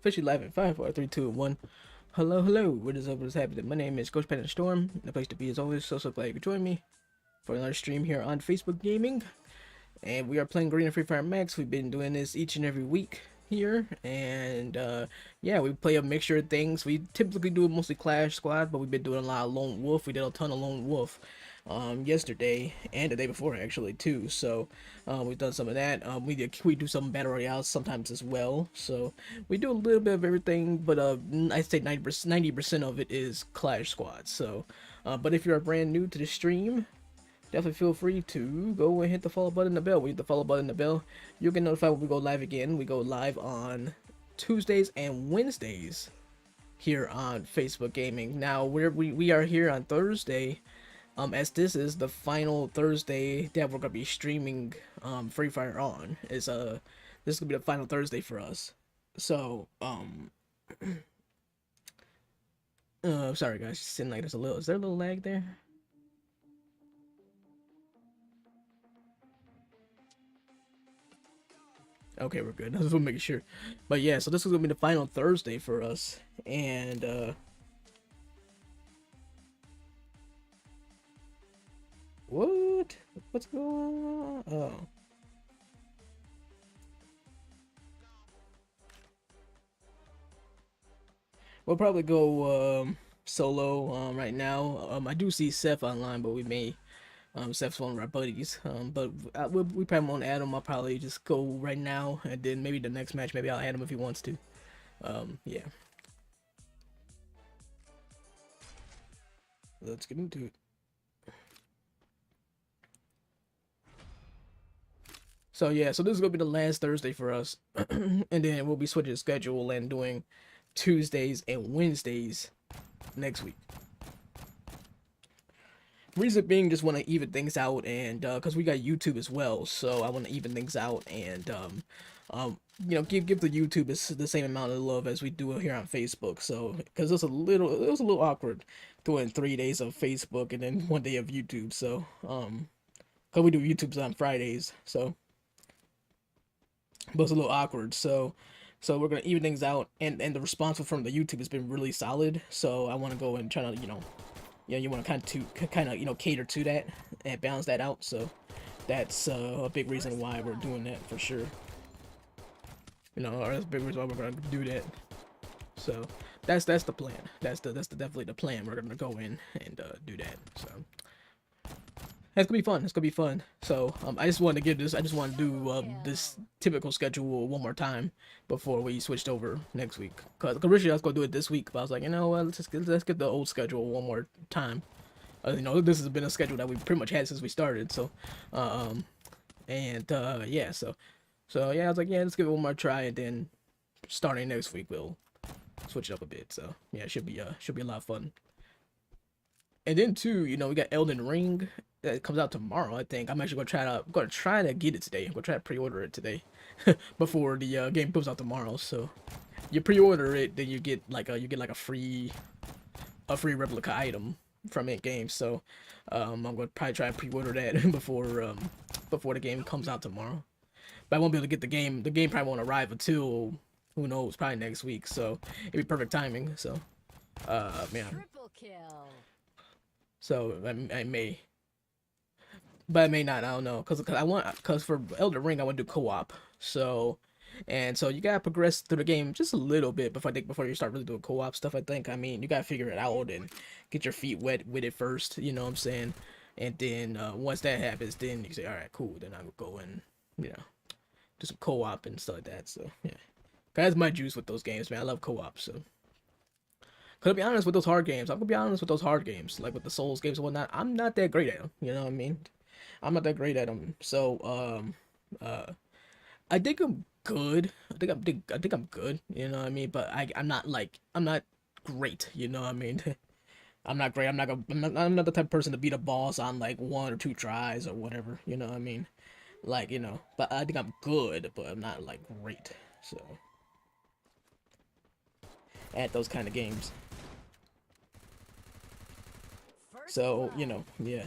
Officially live in 5, 4, 3, 2, 1. Hello, hello. What is up? What is happening? My name is Coach Pen and Storm. The place to be as always. So glad you could join me for another stream here on Facebook Gaming. And we are playing Green and Free Fire Max. We've been doing this each and every week here. And yeah, we play a mixture of things. We typically do mostly Clash Squad, but we've been doing a lot of Lone Wolf. We did a ton of Lone Wolf yesterday and the day before actually too. So we've done some of that. We do some battle royales sometimes as well. So we do a little bit of everything, but I'd say 90% of it is Clash Squad. So but if you're brand new to the stream, definitely feel free to go and hit the follow button and the bell. We hit the follow button and the bell, you'll get notified when we go live again. We go live on Tuesdays and Wednesdays here on Facebook Gaming. Now we are here on Thursday, as this is the final Thursday that we're gonna be streaming Free Fire on. This is gonna be the final Thursday for us. So sorry guys, just seems like is there a little lag there? Okay, we're good. I just want to make sure. But yeah, so this is gonna be the final Thursday for us, and what? What's going on? Oh, we'll probably go solo right now. I do see Seth online, but we may Seth's one of our buddies. But we probably won't add him. I'll probably just go right now, and then maybe the next match, maybe I'll add him if he wants to. Yeah. Let's get into it. So yeah, so this is gonna be the last Thursday for us, and then we'll be switching the schedule and doing Tuesdays and Wednesdays next week. Reason being, just want to even things out, and because we got YouTube as well, so I want to even things out, and give the YouTube the same amount of love as we do here on Facebook. So because it was a little awkward doing 3 days of Facebook and then 1 day of YouTube. So because we do YouTubes on Fridays, so but it's a little awkward. So we're gonna even things out, and the response from the YouTube has been really solid. So I want to go and try to you want to kind of cater to that and balance that out. So that's a big reason why we're doing that for sure. Or that's a big reason why we're gonna do that. So that's the plan. That's definitely the plan. We're gonna go in and do that. So it's gonna be fun. It's gonna be fun. So I just wanted to give this. I just want to do this typical schedule one more time before we switched over next week. Cause originally I was gonna do it this week, but I was like, you know what? Let's get the old schedule one more time. This has been a schedule that we've pretty much had since we started. So, yeah. So yeah, I was like, yeah, let's give it one more try, and then starting next week we'll switch it up a bit. So yeah, it should be a lot of fun. And then too, we got Elden Ring that comes out tomorrow. I think I'm actually gonna try to get it today. I'm gonna try to pre-order it today before the game comes out tomorrow. So you pre-order it, then you get like a free replica item from it game. So I'm gonna probably try to pre-order that before the game comes out tomorrow. But I won't be able to get the game. The game probably won't arrive until, who knows, probably next week. So it'd be perfect timing. So man. Triple kill. So I may, but I may not. I don't know, cause for Elden Ring I want to do co-op. So you gotta progress through the game just a little bit before you start really doing co-op stuff. I mean, you gotta figure it out and get your feet wet with it first. You know what I'm saying? And then once that happens, then you say, all right, cool. Then I will go and do some co-op and stuff like that. So yeah, that's my juice with those games, man. I love co-op. So. Cause to be honest with those hard games, I'm gonna be honest with those hard games, like with the Souls games and whatnot. I'm not that great at them. You know what I mean? I'm not that great at them. So I think I'm good. I think I'm good. You know what I mean? But I'm not great. You know what I mean? I'm not great. I'm not the type of person to beat a boss on like 1 or 2 tries or whatever. You know what I mean? Like but I think I'm good, but I'm not like great. So at those kind of games. So, yeah.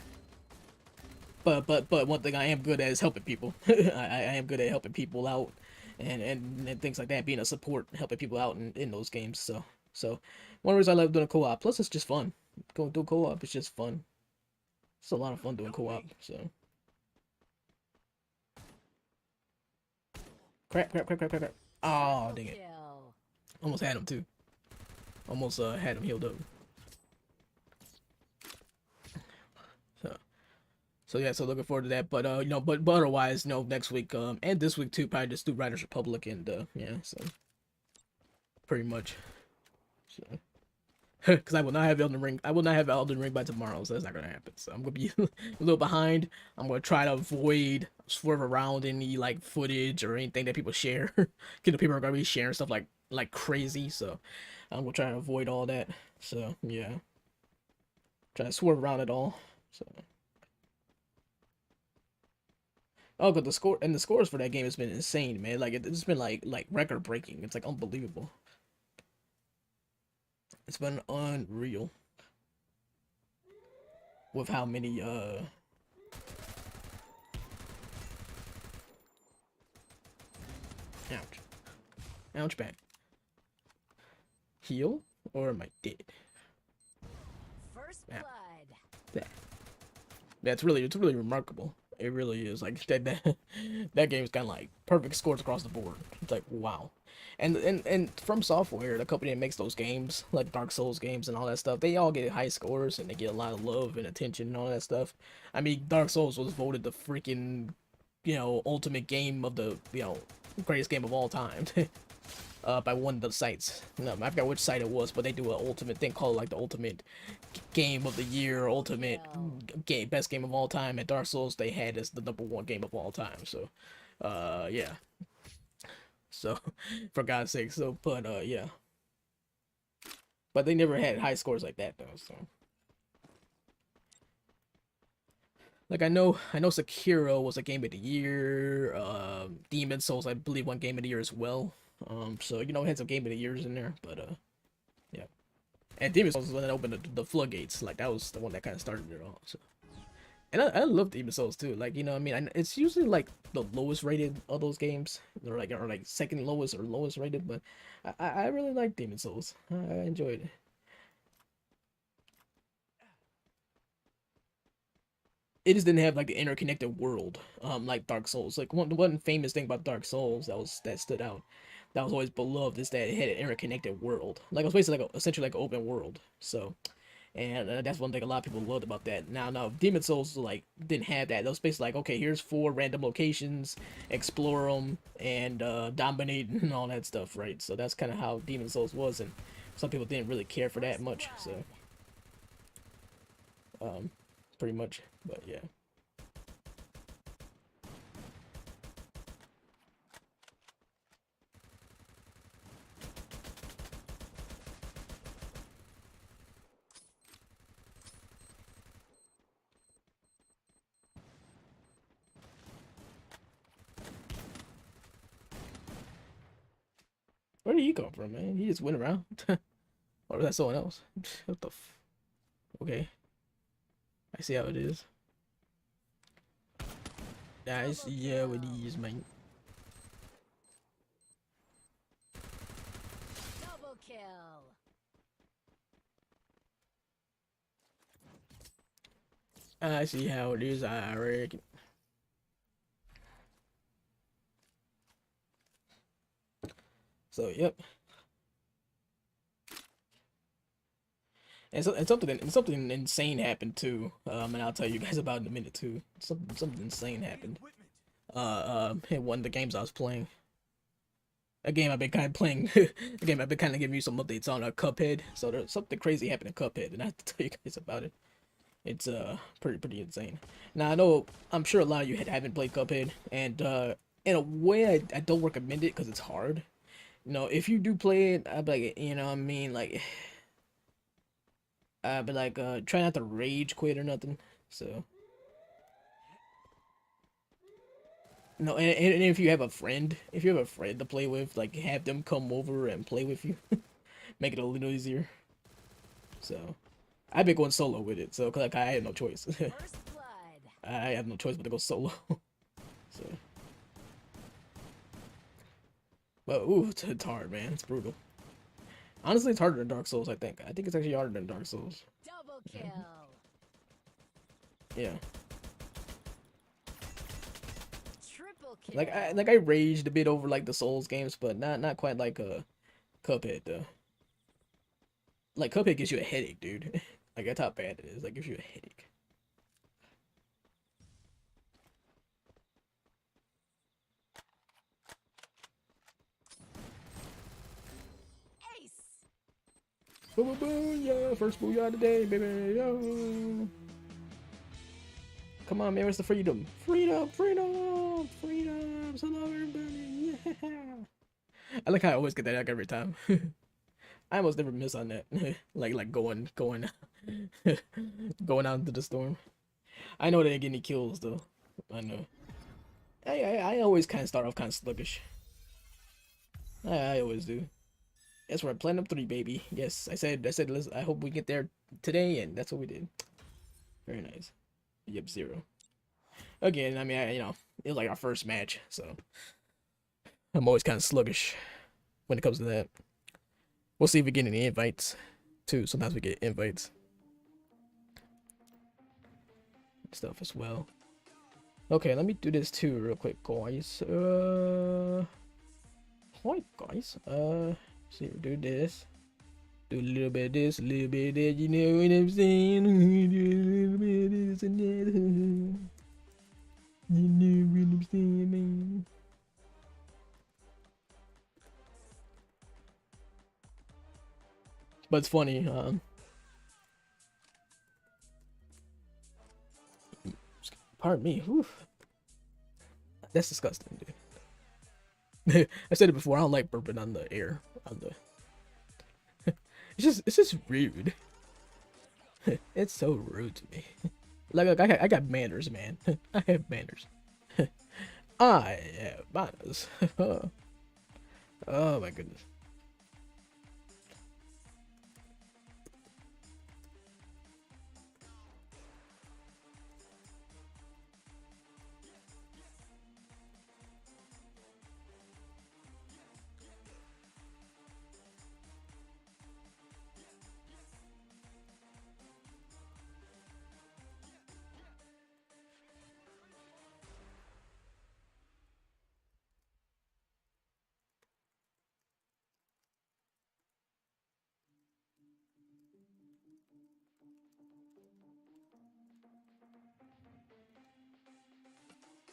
But one thing I am good at is helping people. I am good at helping people out and things like that, being a support, helping people out in those games. So one reason I love doing co-op. Plus, it's just fun. Going do co-op is just fun. It's a lot of fun doing co-op. So crap. Oh, dang it! Almost had him too. Almost had him healed up. So so yeah, so looking forward to that. But you know, but otherwise, you know, next week and this week too, probably just do Riders Republic and yeah, so pretty much. So because I will not have Elden Ring. I will not have Elden Ring by tomorrow, so that's not gonna happen. So I'm gonna be a little behind. I'm gonna try to avoid swerve around any like footage or anything that people share. Because people are gonna be sharing stuff like crazy. So I'm gonna try to avoid all that. So yeah, try to swerve around it all. So oh, but the scores for that game has been insane, man. Like it's been like record breaking. It's like unbelievable. It's been unreal with how many ouch. Ouch back. Heal? Or am I dead? First Yeah. blood. That. It's really remarkable. It really is. Like that game's kind of like perfect scores across the board. It's like wow. And From Software, the company that makes those games, like Dark Souls games and all that stuff, they all get high scores and they get a lot of love and attention and all that stuff. I mean, Dark Souls was voted the freaking, you know, ultimate game of the, you know, greatest game of all time. By one of the sites. No, I forgot which site it was, but they do an ultimate thing called like the ultimate game of the year, ultimate game, best game of all time. At Dark Souls, they had as the #1 game of all time. So, yeah. So, for God's sake. So, but yeah. But they never had high scores like that though. So, like I know Sekiro was a game of the year. Demon Souls, I believe, won game of the year as well. So you know, it had some game of the years in there, but yeah. And Demon Souls was the one that opened the floodgates. Like that was the one that kind of started it all. So, and I love Demon Souls too. Like you know, what I mean, it's usually like the lowest rated of those games, or like second lowest or lowest rated. But I really like Demon Souls. I enjoyed it. It just didn't have like the interconnected world, like Dark Souls. Like one famous thing about Dark Souls that stood out, that was always beloved, is that it had an interconnected world. Like it was basically like essentially like an open world. So and that's one thing a lot of people loved about that. Now, Demon Souls like didn't have that. That was basically like, okay, here's 4 random locations, explore them, and dominate and all that stuff, right? So that's kind of how Demon Souls was, and some people didn't really care for that much. So, um, pretty much, but yeah. Where did you come from, man? He just went around, or was that someone else? What the? Okay, I see how it is. Nice, yeah, what it is, man. Double kill. I see how it is. I reckon. So, yep. And something insane happened too. And I'll tell you guys about it in a minute too. Something insane happened. In one of the games I was playing. A game I've been kind of playing. A game I've been kind of giving you some updates on. Cuphead. So there's something crazy happened in Cuphead, and I have to tell you guys about it. It's pretty insane. Now I know I'm sure a lot of you haven't played Cuphead, and in a way I don't recommend it because it's hard. You know, if you do play it, I'd be like, you know, what I mean, like but like try not to rage quit or nothing. So no, and if you have a friend, if you have a friend to play with, like have them come over and play with you, make it a little easier. So I've been going solo with it, so 'cause, like I had no choice. First blood. I have no choice but to go solo. So But ooh, it's hard, man. It's brutal. Honestly, it's harder than Dark Souls. I think. I think it's actually harder than Dark Souls. Double kill. Yeah. Triple kill. Like I raged a bit over like the Souls games, but not quite like Cuphead though. Like Cuphead gives you a headache, dude. Like that's how bad it is. Like gives you a headache. Ace. Boo boo boo, yeah, first booyah today, baby. Yo. Come on, man, where's the freedom? Freedom, freedom, freedom. So hello, everybody. Yeah. I like how I always get that every time. I almost never miss on that. like going going out into the storm. I know they didn't get any kills though. I know. I always kind of start off kind of sluggish. I always do. That's right, Platinum 3, baby. Yes, I said, listen, I hope we get there today, and that's what we did. Very nice. Yep, 0. Again, I mean, it was like our first match, so I'm always kind of sluggish when it comes to that. We'll see if we get any invites, too. Sometimes we get invites. Stuff as well. Okay, let me do this too real quick, guys. Hi, guys. See, do this. Do a little bit of this, a little bit of that, you know what I'm saying? Do a little bit of this and that. You know what I'm saying, man? But it's funny, pardon me, whew. That's disgusting, dude. I said it before, I don't like burping on the air, on the... it's just rude. It's so rude to me. Like I got manners, man. I have manners. I have manners. Oh my goodness.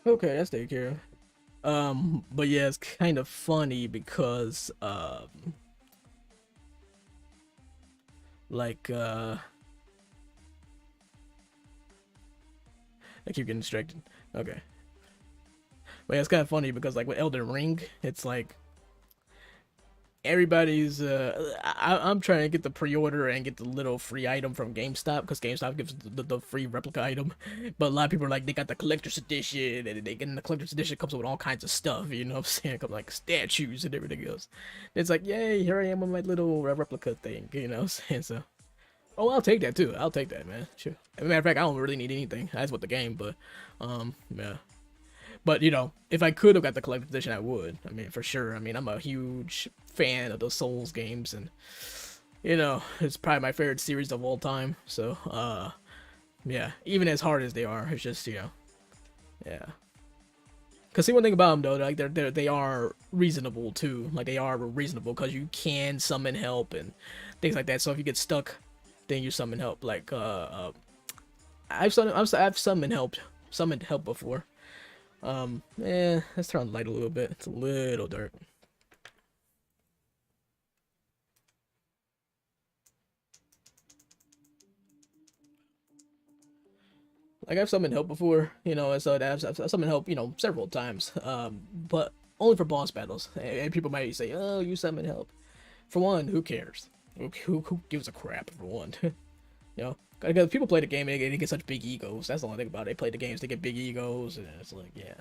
Okay, that's taken care of. But yeah, it's kind of funny because like I keep getting distracted. Okay. But yeah, it's kind of funny because like with Elden Ring, it's like everybody's I'm trying to get the pre-order and get the little free item from GameStop because GameStop gives the free replica item, but a lot of people are like they got the collector's edition and they get in the collector's edition comes with all kinds of stuff, you know what I'm saying? Come like statues and everything else. It's like, yay, here I am with my little replica thing, you know what I'm saying? So oh, I'll take that too. I'll take that, man. Sure. As a matter of fact, I don't really need anything. That's what the game, but yeah. But you know, if I could have got the collector's edition, I would. I mean, for sure. I mean, I'm a huge fan of the Souls games, and you know, it's probably my favorite series of all time. So, yeah, even as hard as they are, it's just yeah. Cause see, one thing about them though, like they are reasonable too. Like they are reasonable because you can summon help and things like that. So if you get stuck, then you summon help. Like I've summoned help before. Let's turn on the light a little bit. It's a little dark. Like I've summoned help before, you know, and so I've summoned help, you know, several times. But only for boss battles. And people might say, "Oh, you summon help." For one, who cares? Who gives a crap? For one, you know, because people play the game and they get such big egos. That's the only thing about it. They play the games, they get big egos, and it's like, yeah,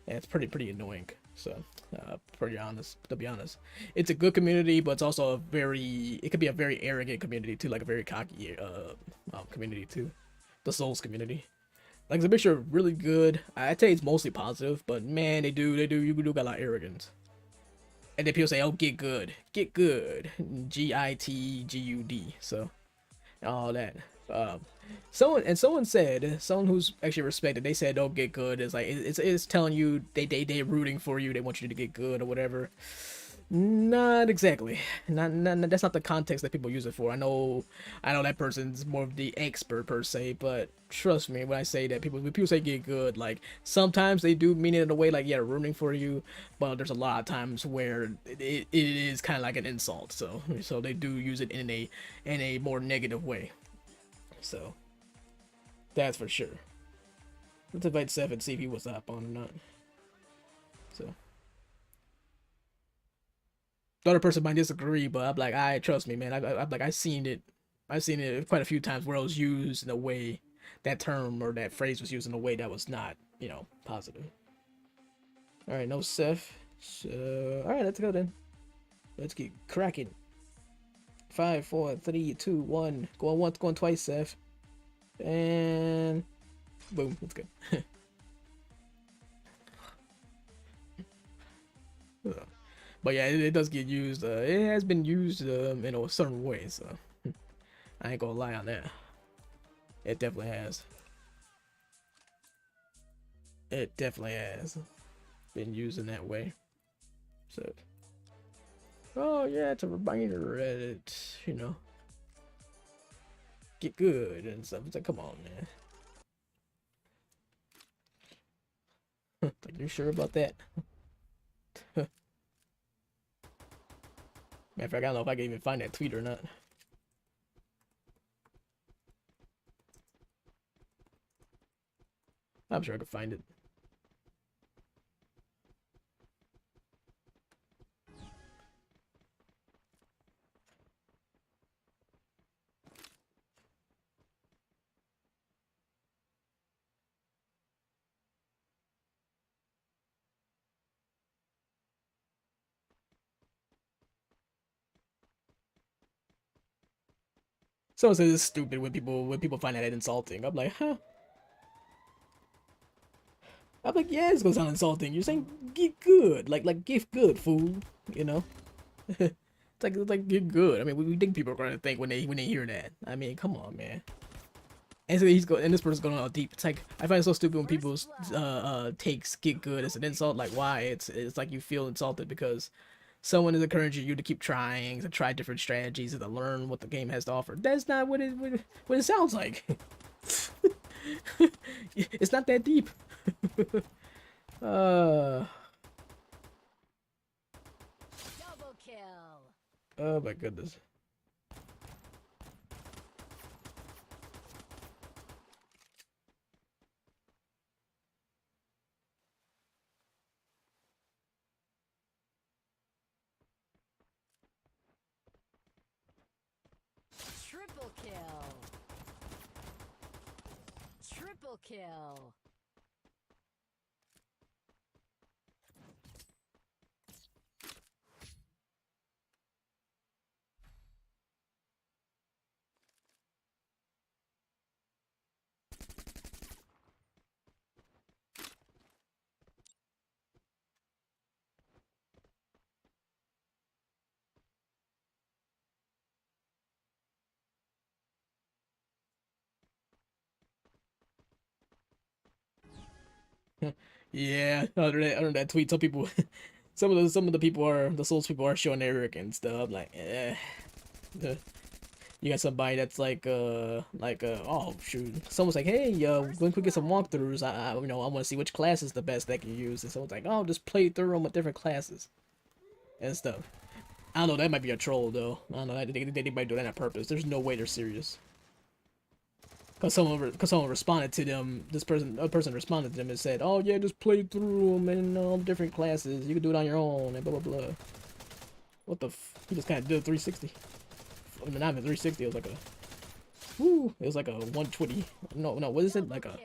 it's pretty annoying. So, pretty honest, to be honest, it's a good community, but it's also it could be a very arrogant community too, like a very cocky community too. The Souls community. Like it's a mixture of really good. I'd say it's mostly positive, but man, you do got a lot of arrogance. And then people say, "Oh, get good, get good," GITGUD. So all that. Um, someone said, someone who's actually respected, they said, "Don't get good." It's like it's telling you they're rooting for you. They want you to get good or whatever. Not exactly. Not that's not the context that people use it for. I know that person's more of the expert per se, but trust me when I say that when people say get good, like sometimes they do mean it in a way like yeah, rooting for you, but there's a lot of times where it is kind of like an insult. So they do use it in a more negative way. So that's for sure. Let's invite Seth and see if he was up on or not. So the other person might disagree, but I'm like, I trust me, man. I'm like, I've seen it quite a few times where it was used in a way, that term or that phrase was used in a way that was not, positive. All right, no Seth. So, all right, let's go then. Let's get cracking. 5, 4, 3, 2, 1. Going once, going twice, Seth. And boom, that's good. But yeah, it does get used. It has been used in a certain way, so I ain't gonna lie on that. It definitely has. It definitely has been used in that way. So, oh yeah, it's a reminder that get good and stuff. It's like, come on, man. Like, you sure about that? Matter of fact, I don't know if I can even find that tweet or not. I'm sure I could find it. Someone says it's stupid when people find that insulting. I'm like, huh? I'm like, yeah, it's gonna sound insulting. You're saying get good, like get good, fool. You know? It's like get good. I mean, we think people are gonna think when they hear that. I mean, come on, man. And so and this person's going all deep. It's like I find it so stupid when people takes get good as an insult. Like why? It's like you feel insulted because someone is encouraging you to keep trying, to try different strategies, and to learn what the game has to offer. That's not what it sounds like. It's not that deep. uh Double kill. oh my goodness. Triple kill. Triple kill. Yeah, under that tweet, some of the people are the Souls people are showing their arrogance stuff. Like, uh, you got somebody that's oh shoot, someone's like, hey, when we get some walkthroughs, I want to see which class is the best that can use, and someone's like, oh, just play through them with different classes and stuff. I don't know, that might be a troll though. I don't know, they might do that on purpose. There's no way they're serious. Cause someone responded to them. A person responded to them and said, "Oh yeah, just play through them and all different classes. You can do it on your own and blah blah blah." What the? He just kind of did a 360. I mean, not even 360. It was like a, woo. It was like a 120. No, no. What is it? Like a,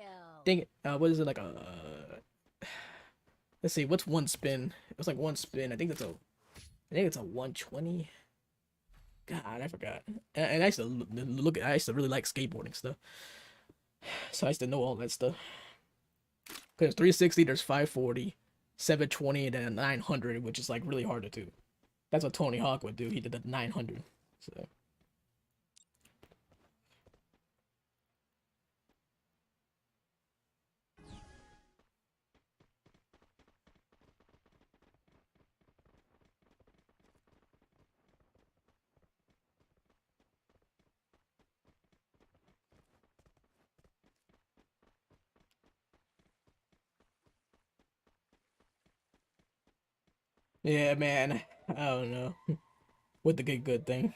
dang it. What is it like a? Let's see. What's one spin? It was like one spin. I think it's a 120. God, I forgot. And I used to I used to really like skateboarding stuff. So I used to know all that stuff. Because 360, there's 540, 720, and then 900, which is like really hard to do. That's what Tony Hawk would do. He did the 900. So. Yeah, man. I don't know. With the good thing.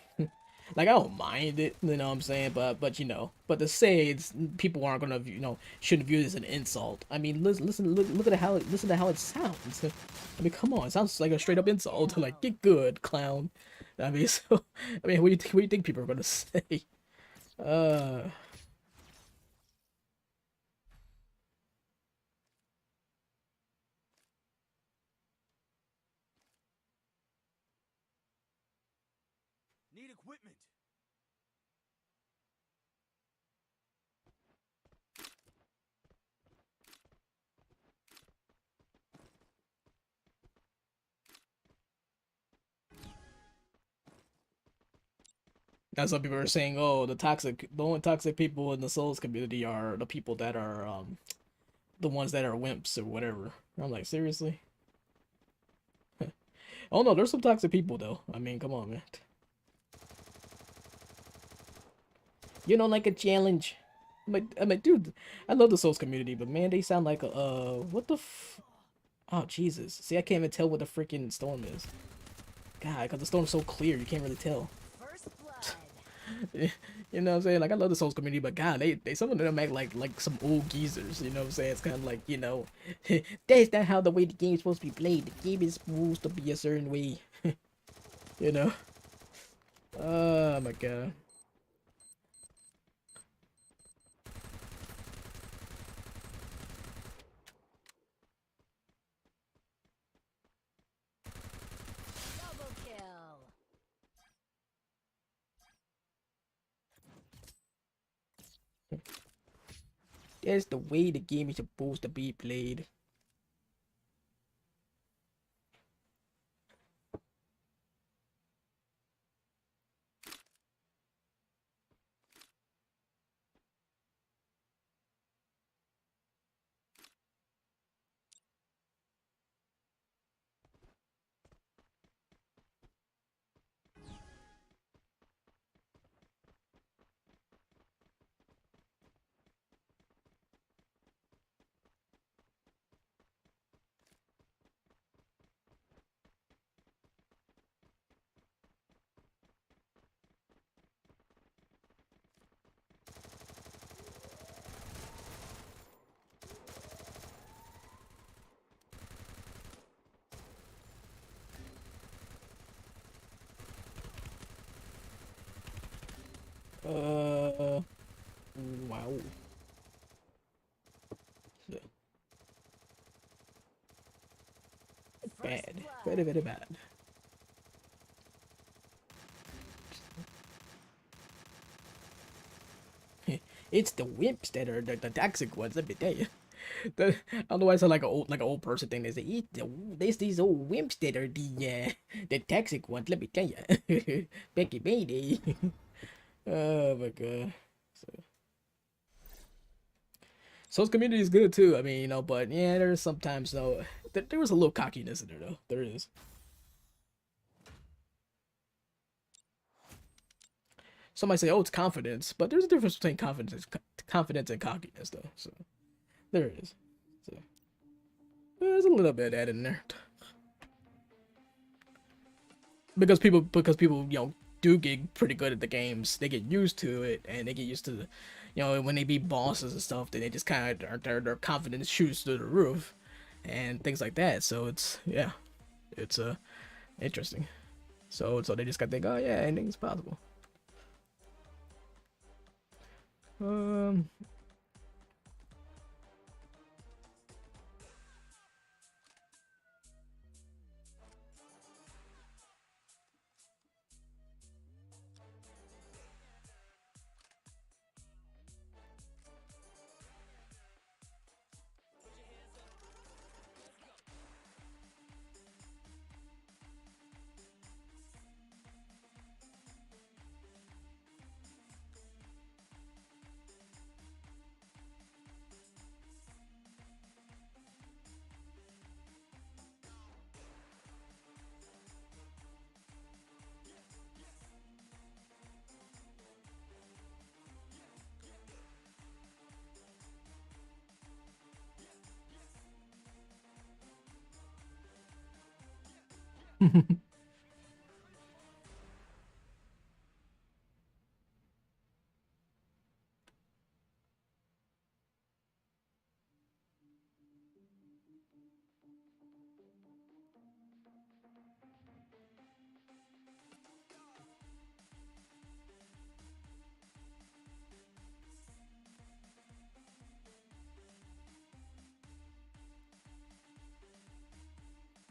Like I don't mind it, you know what I'm saying, but but to say it's people aren't gonna shouldn't view it as an insult. I mean, look at how listen to how it sounds. I mean, come on, it sounds like a straight up insult. Like get good, clown. I mean, so I mean, what do you think people are gonna say? Uh, Need equipment. now some people are saying, oh, the only toxic people in the Souls community are the people that are the ones that are wimps or whatever. I'm like, seriously? Oh no, there's some toxic people though. I mean, come on, man. You know, like a challenge. I'm like, dude, I love the Souls community, but man, they sound like what the oh, Jesus. See, I can't even tell what the freaking storm is. God, because the storm's so clear, you can't really tell. First blood. You know what I'm saying? Like, I love the Souls community, but God, they some of them act like some old geezers, you know what I'm saying? It's kind of like, that's not how the way the game's supposed to be played. The game is supposed to be a certain way. You know? Oh, my God. Double kill. That's the way the game is supposed to be played. Wow. First Bad. blood. Very, very bad. It's the wimps that are the toxic ones, let me tell you. I don't know why it's like an old person thing. They say it's these old wimps that are the toxic ones. Let me tell you, Becky Baby. Oh my God. So his community is good too. I mean, but yeah, there's sometimes though there was a little cockiness in there though. There is. Somebody say, oh, it's confidence, but there's a difference between confidence and cockiness though. So there is. So there's a little bit of that in there. Because people do get pretty good at the games. They get used to it, and they get used to when they beat bosses and stuff. Then they just kind of their confidence shoots through the roof, and things like that. So it's interesting. So they just got to think, oh yeah, anything's possible. Um.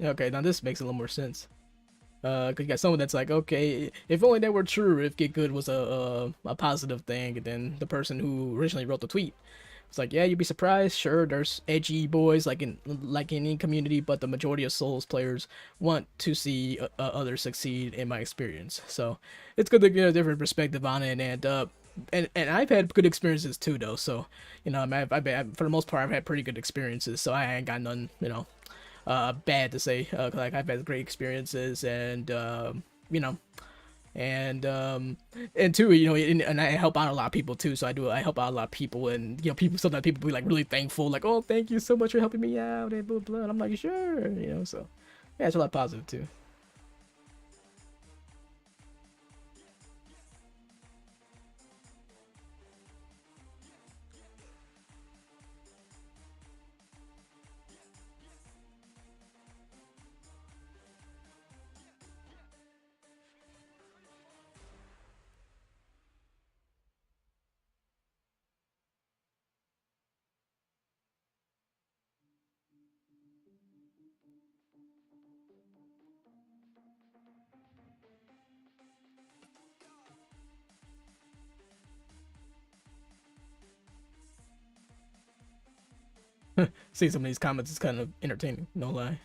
Okay, now this makes a little more sense. 'Cause you got someone that's like, okay, if only that were true, if get good was a positive thing, and then the person who originally wrote the tweet, it's like, yeah, you'd be surprised. Sure, there's edgy boys like in any community, but the majority of Souls players want to see others succeed. In my experience, so it's good to get a different perspective on it, and I've had good experiences too, though. So, for the most part, I've had pretty good experiences. So I ain't got none, bad to say. Like I've had great experiences, and you know, and two, and I help out a lot of people too. So I help out a lot of people, and people sometimes people be like really thankful, like, oh, thank you so much for helping me out, and blah blah. And I'm like, sure, so yeah, it's a lot positive too. See some of these comments is kind of entertaining, no lie.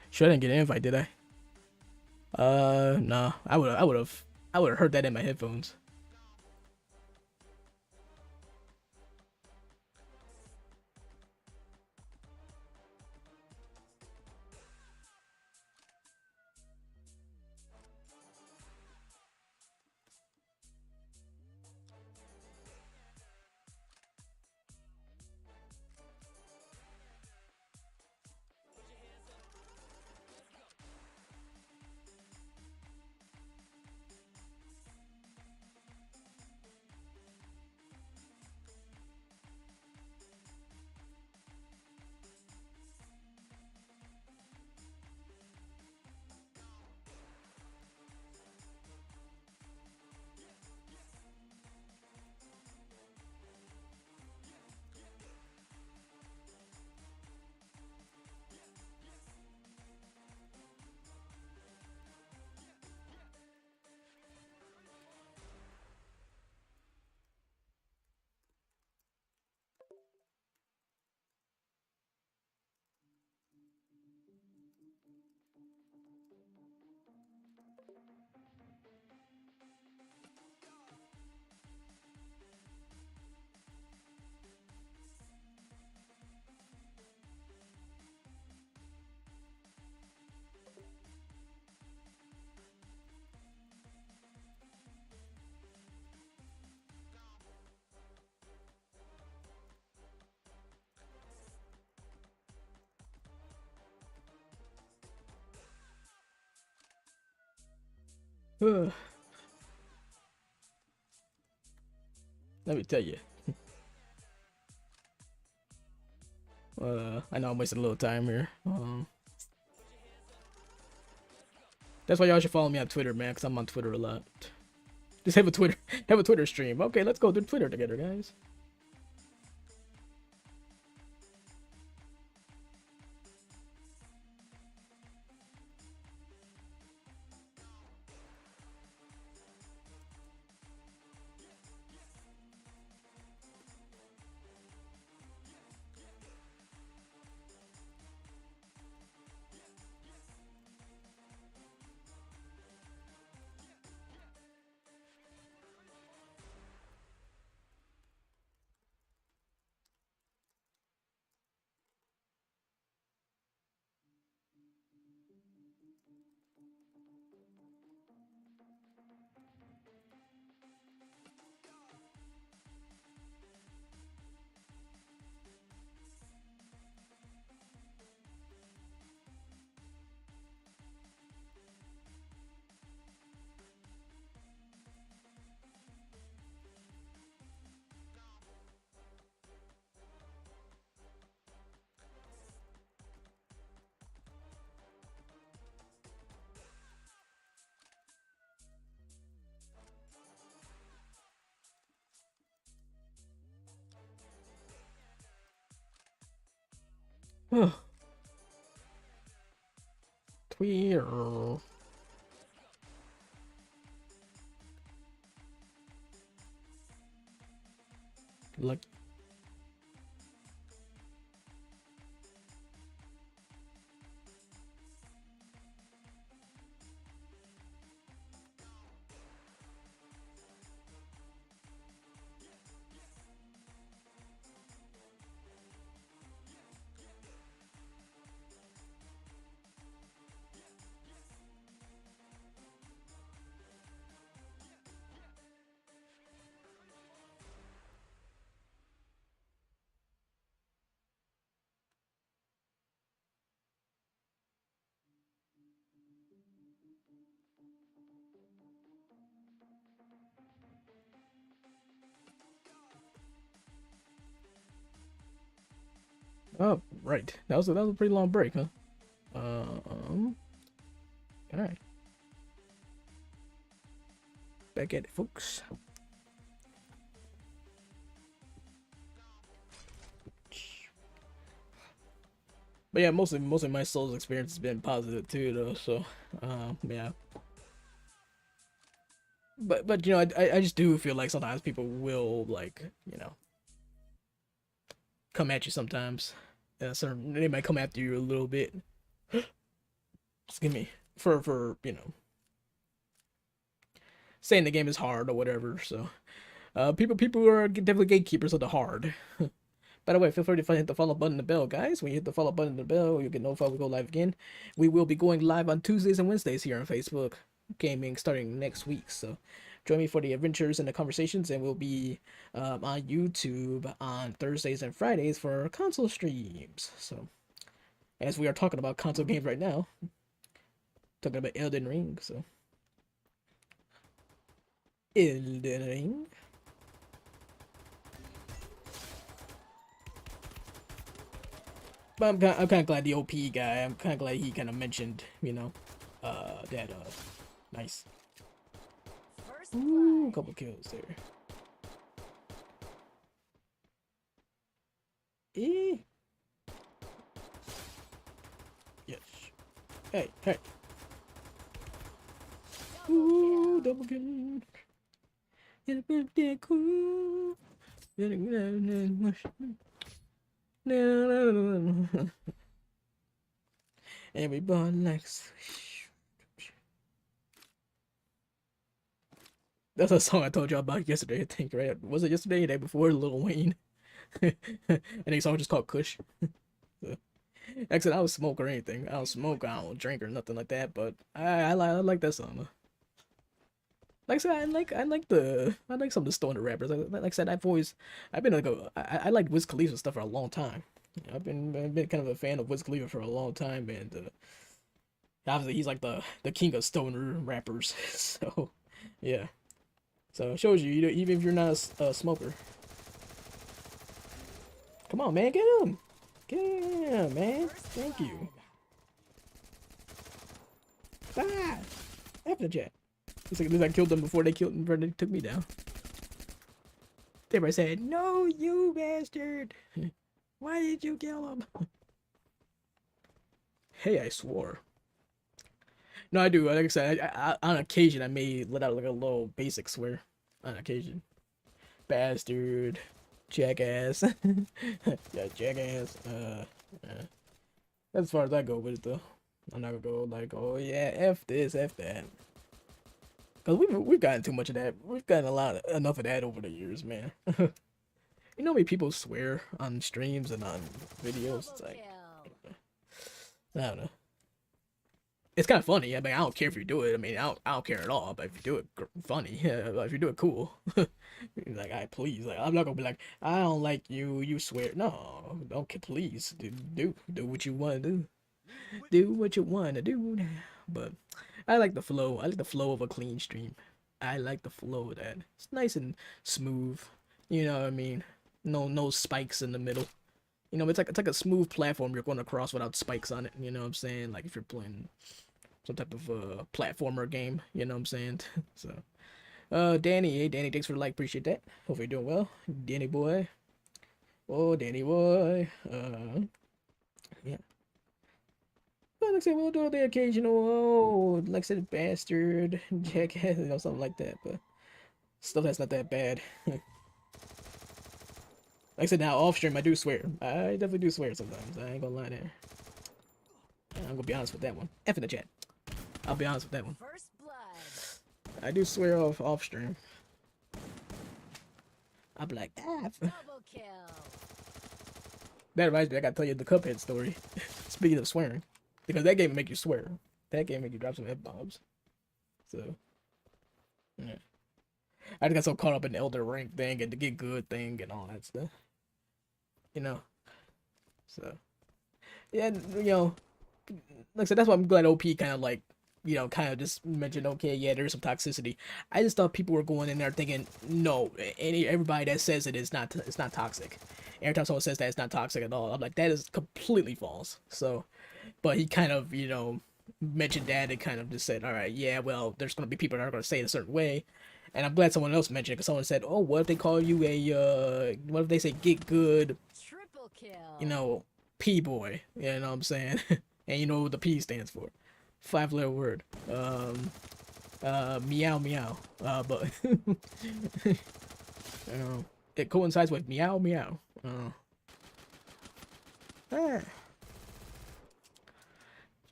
Sure, I didn't get an invite, did I? Nah. I would have heard that in my headphones. Let me tell you. I know I'm wasting a little time here. That's why y'all should follow me on Twitter, man, because I'm on Twitter a lot. Just have a Twitter, have a Twitter stream. Okay, let's go do Twitter together, guys. Oh, Twitter. Look. Oh, right. That was a pretty long break, huh? All right. Back at it, folks. But yeah, mostly my Souls experience has been positive too, though. So, yeah. But you know, I just do feel like sometimes people will like come at you sometimes. They might come after you a little bit. Excuse me for saying the game is hard or whatever. So, people are definitely gatekeepers of the hard. By the way, feel free to hit the follow button and the bell, guys. When you hit the follow button and the bell, you'll get notified when we go live again. We will be going live on Tuesdays and Wednesdays here on Facebook Gaming starting next week. So join me for the adventures and the conversations, and we'll be on YouTube on Thursdays and Fridays for our console streams. So as we are talking about console games right now, talking about Elden Ring, so Elden Ring. But I'm kind of glad the OP guy. I'm kind of glad he kind of mentioned, that nice. First Ooh, blood. couple kills there. Eh. Yes. Hey, hey. Ooh, double kill. It's pretty cool. Everybody likes. That's a song I told y'all about yesterday, I think, right? Was it yesterday or the day before? Lil Wayne. And a song just called Kush. So, like I said, I don't smoke or anything. I don't smoke, I don't drink or nothing like that, but I like that song. Like I said, I like some of the stoner rappers. Like I said, I've been like I liked Wiz Khalifa stuff for a long time. I've been kind of a fan of Wiz Khalifa for a long time, and obviously he's like the king of stoner rappers. So yeah, so it shows you, even if you're not a smoker. Come on, man, get him, man. Thank you. Ah, after jet. It's like at least I killed them before they took me down. Everybody said, "No, you bastard! Why did you kill him?" Hey, I swore. No, I do. Like I said, on occasion I may let out like a little basic swear. On occasion, bastard, jackass, yeah, jackass. As far as I go with it though, I'm not gonna go like, oh yeah, f this, f that. Cause we've gotten too much of that. We've gotten enough of that over the years, man. You know how many people swear on streams and on videos? It's Double like, kill. I don't know. It's kind of funny. I mean, I don't care if you do it. I mean, I don't care at all. But if you do it, funny. Yeah, but if you do it, cool. Like, please. Like, I'm not gonna be like, I don't like you. You swear. No, don't. Please, do what you want to do. Do what you want to do. But I like the flow. I like the flow of a clean stream. I like the flow of that. It's nice and smooth. You know what I mean? No spikes in the middle. It's like a smooth platform you're going across without spikes on it. You know what I'm saying? Like if you're playing some type of platformer game. You know what I'm saying? So, Danny, hey Danny, thanks for the like, appreciate that. Hope you're doing well, Danny boy. Oh, Danny boy. yeah. But like I said, we'll do the occasional, oh, like I said, bastard, jackass, something like that. But stuff that's not that bad. Like I said, now off stream I do swear. I definitely do swear sometimes. I ain't gonna lie there. I'm gonna be honest with that one. F in the chat. I'll be honest with that one. First blood. I do swear off stream. I'll be like, ah. Double kill. That reminds me, I gotta tell you the Cuphead story. Speaking of swearing, because that game make you swear. That game make you drop some F-bombs. So, yeah. I just got so caught up in the Elder Ring thing and the Get Good thing and all that stuff. So, yeah, like I said, that's why I'm glad OP kind of like, kind of just mentioned, okay, yeah, there's some toxicity. I just thought people were going in there thinking, no, everybody that says it's not toxic. Every time someone says that it's not toxic at all, I'm like, that is completely false. So, but he kind of, mentioned that and kind of just said, all right, yeah, well, there's going to be people that are going to say it a certain way. And I'm glad someone else mentioned it, because someone said, oh, what if they call you what if they say Get Good, Triple kill. P-boy, you know what I'm saying? And you know what the P stands for. 5-letter word. Meow meow. But it coincides with meow meow.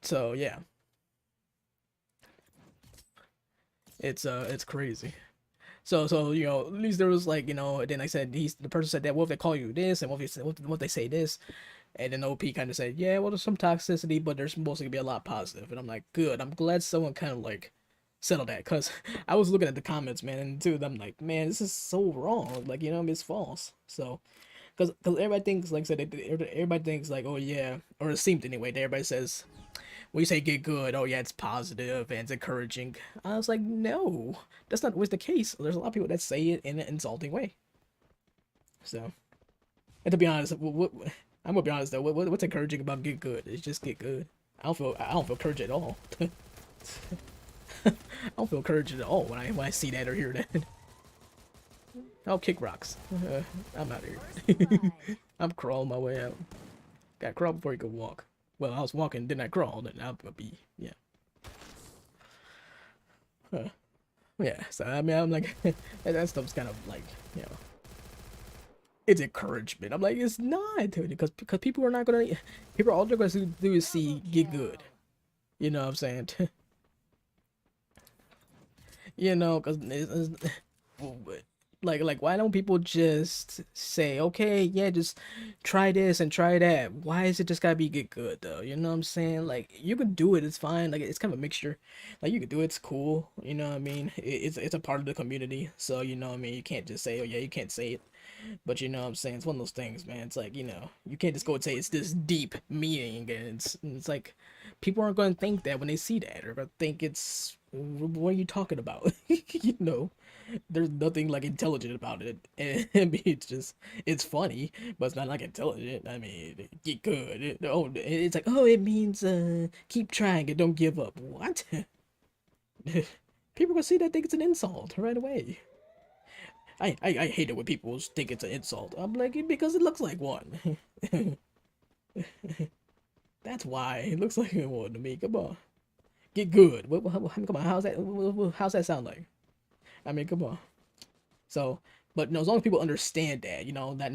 So yeah. It's crazy. So at least there was like, then I said the person said that, what if they call you this, and what if they say this? And then OP kind of said, yeah, well, there's some toxicity, but there's mostly gonna be a lot positive. And I'm like, good. I'm glad someone kind of like settled that, because I was looking at the comments, man, and two of them like, man, this is so wrong. Like, it's false. So, because everybody thinks, like I said, everybody thinks like, oh yeah, or it seemed anyway. That everybody says, when you say Get Good, oh yeah, it's positive and it's encouraging. I was like, no, that's not always the case. There's a lot of people that say it in an insulting way. So, and to be honest, I'm gonna be honest though. What's encouraging about Get Good? It's just Get Good. I don't feel encouraged at all. I don't feel encouraged at all when I see that or hear that. I'll kick rocks. I'm out of here. I'm crawling my way out. Got to crawl before you can walk. Well, I was walking, then I crawled, and I'll be, yeah. Yeah, so I mean, I'm like, that stuff's kind of like, it's encouragement. I'm like, it's not, because people are not gonna, all they're gonna do is see Get Good. You know what I'm saying? Because like why don't people just say, okay, yeah, just try this and try that? Why is it just gotta be Get Good though? You know what I'm saying? Like, you can do it, it's fine. Like, it's kind of a mixture. Like, you can do it, it's cool. You know what I mean? It's a part of the community. So, you know what I mean? You can't just say, oh yeah, you can't say it. But you know what I'm saying? It's one of those things, man. It's like, you can't just go and say it's this deep meaning, and it's like, people aren't going to think that when they see that, or going to think it's, what are you talking about? There's nothing like intelligent about it. And I mean, it's funny, but it's not like intelligent. I mean, Get Good. It's like, oh, it means keep trying and don't give up. What? People gonna see that, think it's an insult right away. I hate it when people think it's an insult. I'm like, because it looks like one. That's why it looks like one to me. Come on, Get Good. Come on, how's that sound like? I mean, come on. So, but as long as people understand that,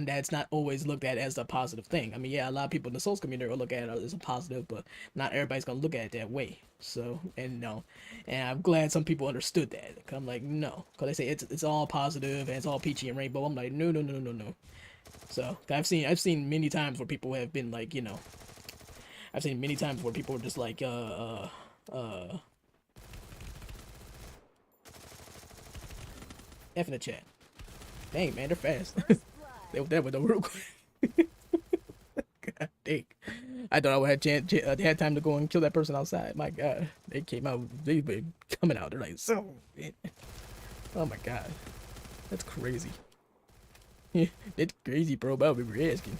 that's not always looked at as a positive thing. I mean, yeah, a lot of people in the Souls community will look at it as a positive, but not everybody's gonna look at it that way. So, and I'm glad some people understood that. I'm like, no, because they say it's all positive and it's all peachy and rainbow. I'm like, no. So, I've seen many times where people have been like, I've seen many times where people are just like, F in the chat. Dang, man, they're fast. They were there with the real quick. God dang. I thought I would have had time to go and kill that person outside. My God. They came out. They've been coming out. They're like, so. Oh my God. That's crazy. It's crazy, bro. But we were asking.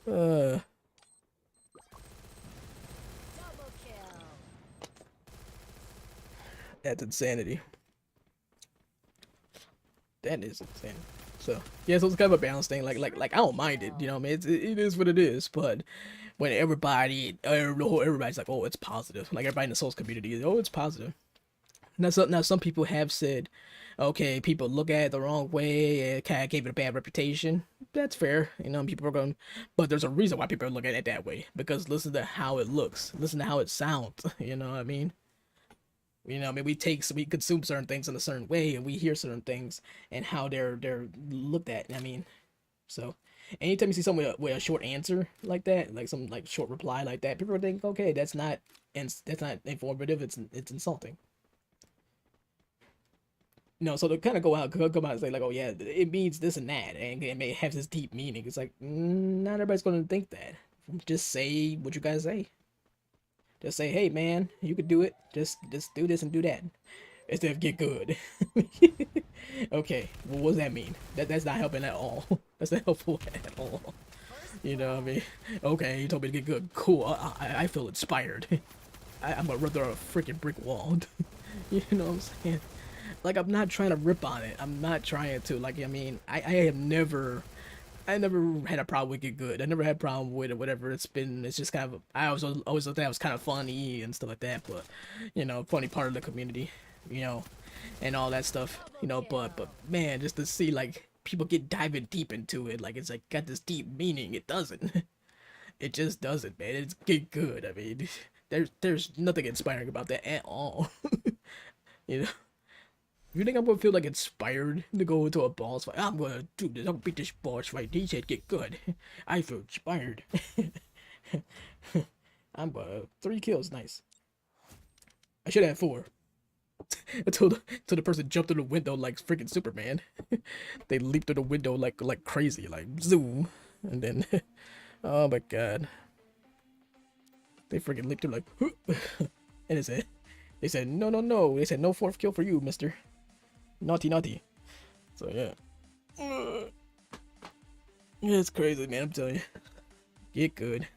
So. That's insanity. That is insane. So yeah, so it's kind of a balance thing. Like I don't mind it, you know. What I mean, it is what it is. But when everybody's like, oh, it's positive. Like everybody in the Souls community is, oh, it's positive. Now some people have said, okay, people look at it the wrong way and kind of gave it a bad reputation. That's fair, you know. People are going, but there's a reason why people are looking at it that way because listen to how it looks, listen to how it sounds. You know what I mean? You know, I mean, we consume certain things in a certain way, and we hear certain things and how they're looked at. I mean, so anytime you see someone with a short answer like that, like some like short reply like that, people think, okay, that's not informative. It's insulting. You know, so to kind of come out and say like, oh yeah, it means this and that, and it may have this deep meaning. It's like not everybody's gonna think that. Just say what you guys say. Just say, hey man, you could do it. Just do this and do that. Instead of get good. Okay, well, what does that mean? That's not helping at all. That's not helpful at all. You know what I mean? Okay, you told me to get good. Cool. I feel inspired. I'm gonna run through a freaking brick wall. You know what I'm saying? Like I'm not trying to rip on it. I'm not trying to. Like I mean, I never had a problem with Get Good. I never had a problem with it, whatever it's been. It's just kind of, I always thought that was kind of funny and stuff like that, but, you know, funny part of the community, you know, and all that stuff, you know, but man, just to see, like, people get diving deep into it, like, it's, like, got this deep meaning, it doesn't. It just doesn't, man. It's Get Good. I mean, there's nothing inspiring about that at all. You know? You think I'm gonna feel like inspired to go into a boss fight? I'm gonna do this. I'm gonna beat this boss fight. He said get good. I feel inspired. I'm 3 kills. Nice. I should have 4. until the person jumped through the window like freaking Superman. They leaped through the window like crazy, like zoom, and then oh my god, they freaking leaped through like, and they said no no no. They said no 4th kill for you, Mister. Naughty naughty. So yeah. It's crazy, man. I'm telling you. Get good.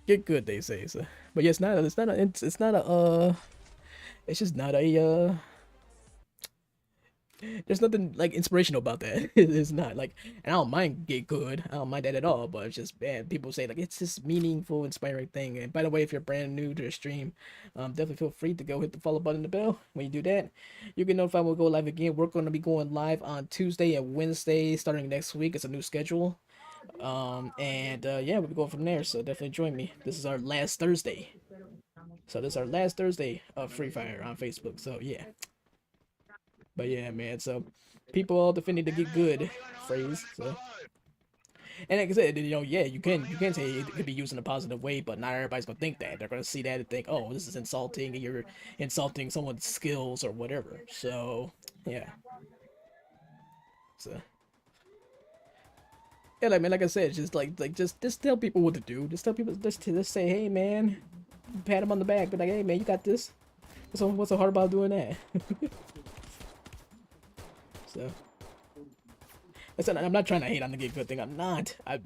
Get good, they say. So, but yeah, it's not it's just not a there's nothing like inspirational about that. It's not like, and I don't mind Get Good. I don't mind that at all. But it's just, man, people say like it's this meaningful, inspiring thing. And by the way, if you're brand new to the stream, definitely feel free to go hit the follow button and the bell. When you do that, you get notified when we go live again. We're going to be going live on Tuesday and Wednesday starting next week. It's a new schedule. Yeah, we'll be going from there. So definitely join me. This is our last Thursday. So this is our last Thursday of Free Fire on Facebook. So yeah. But yeah, man, so people all defending the Get Good phrase. So, and like I said, you know, yeah, you can say it could be used in a positive way, but not everybody's gonna think that. They're gonna see that and think, oh, this is insulting, and you're insulting someone's skills or whatever. So yeah. So yeah, like man, like I said, just just tell people what to do. Just tell people, just say, hey man, pat them on the back, but like, hey man, you got this. What's so hard about doing that? So, listen, I'm not trying to hate on the Get Good thing. I'm not. But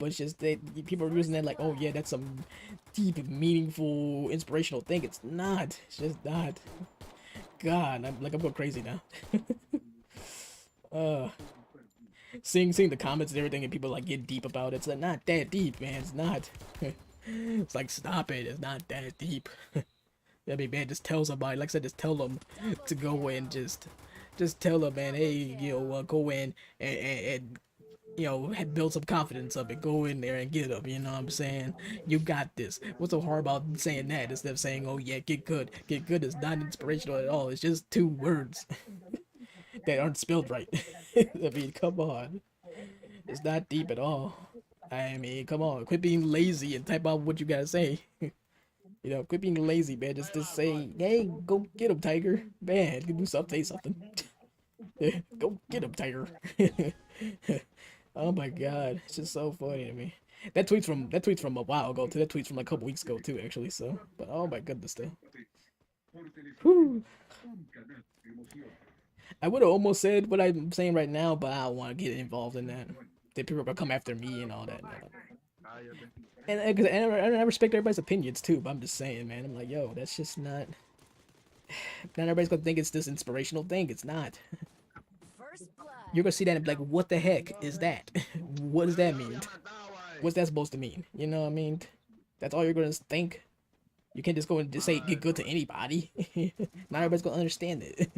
it's just people are using that like, oh yeah, that's some deep, meaningful, inspirational thing. It's not. It's just not. God, I'm going crazy now. Seeing the comments and everything, and people like get deep about it. It's like, not that deep, man. It's not. It's like, stop it. It's not that deep. I mean, man, just tell somebody. Like I said, just tell them to go and just tell them, man, hey, you know, go in and you know, build some confidence up and go in there and get them. You know what I'm saying? You got this. What's so hard about saying that instead of saying, oh yeah, get good? Get good is not inspirational at all. It's just 2 words that aren't spelled right. I mean, come on. It's not deep at all. I mean, come on. Quit being lazy and type out what you gotta say. You know, quit being lazy, man. Just say, hey, go get him, Tiger. Man, you can do something, say something. Go get him, Tiger. Oh my god, it's just so funny to me. That tweet's from a while ago too. That tweet's from like a couple weeks ago too, actually. So, but oh my goodness, though. Whew. I would have almost said what I'm saying right now, but I don't want to get involved in that. That people are gonna come after me and all that. And I respect everybody's opinions too, but I'm just saying, man. I'm like, yo, that's just not. Not everybody's gonna think it's this inspirational thing. It's not. First blood. you're gonna see that and be like, what the heck is that? What does that mean? What's that supposed to mean? You know what I mean? That's all you're gonna think. You can't just go and just say get good to anybody. Not everybody's gonna understand it.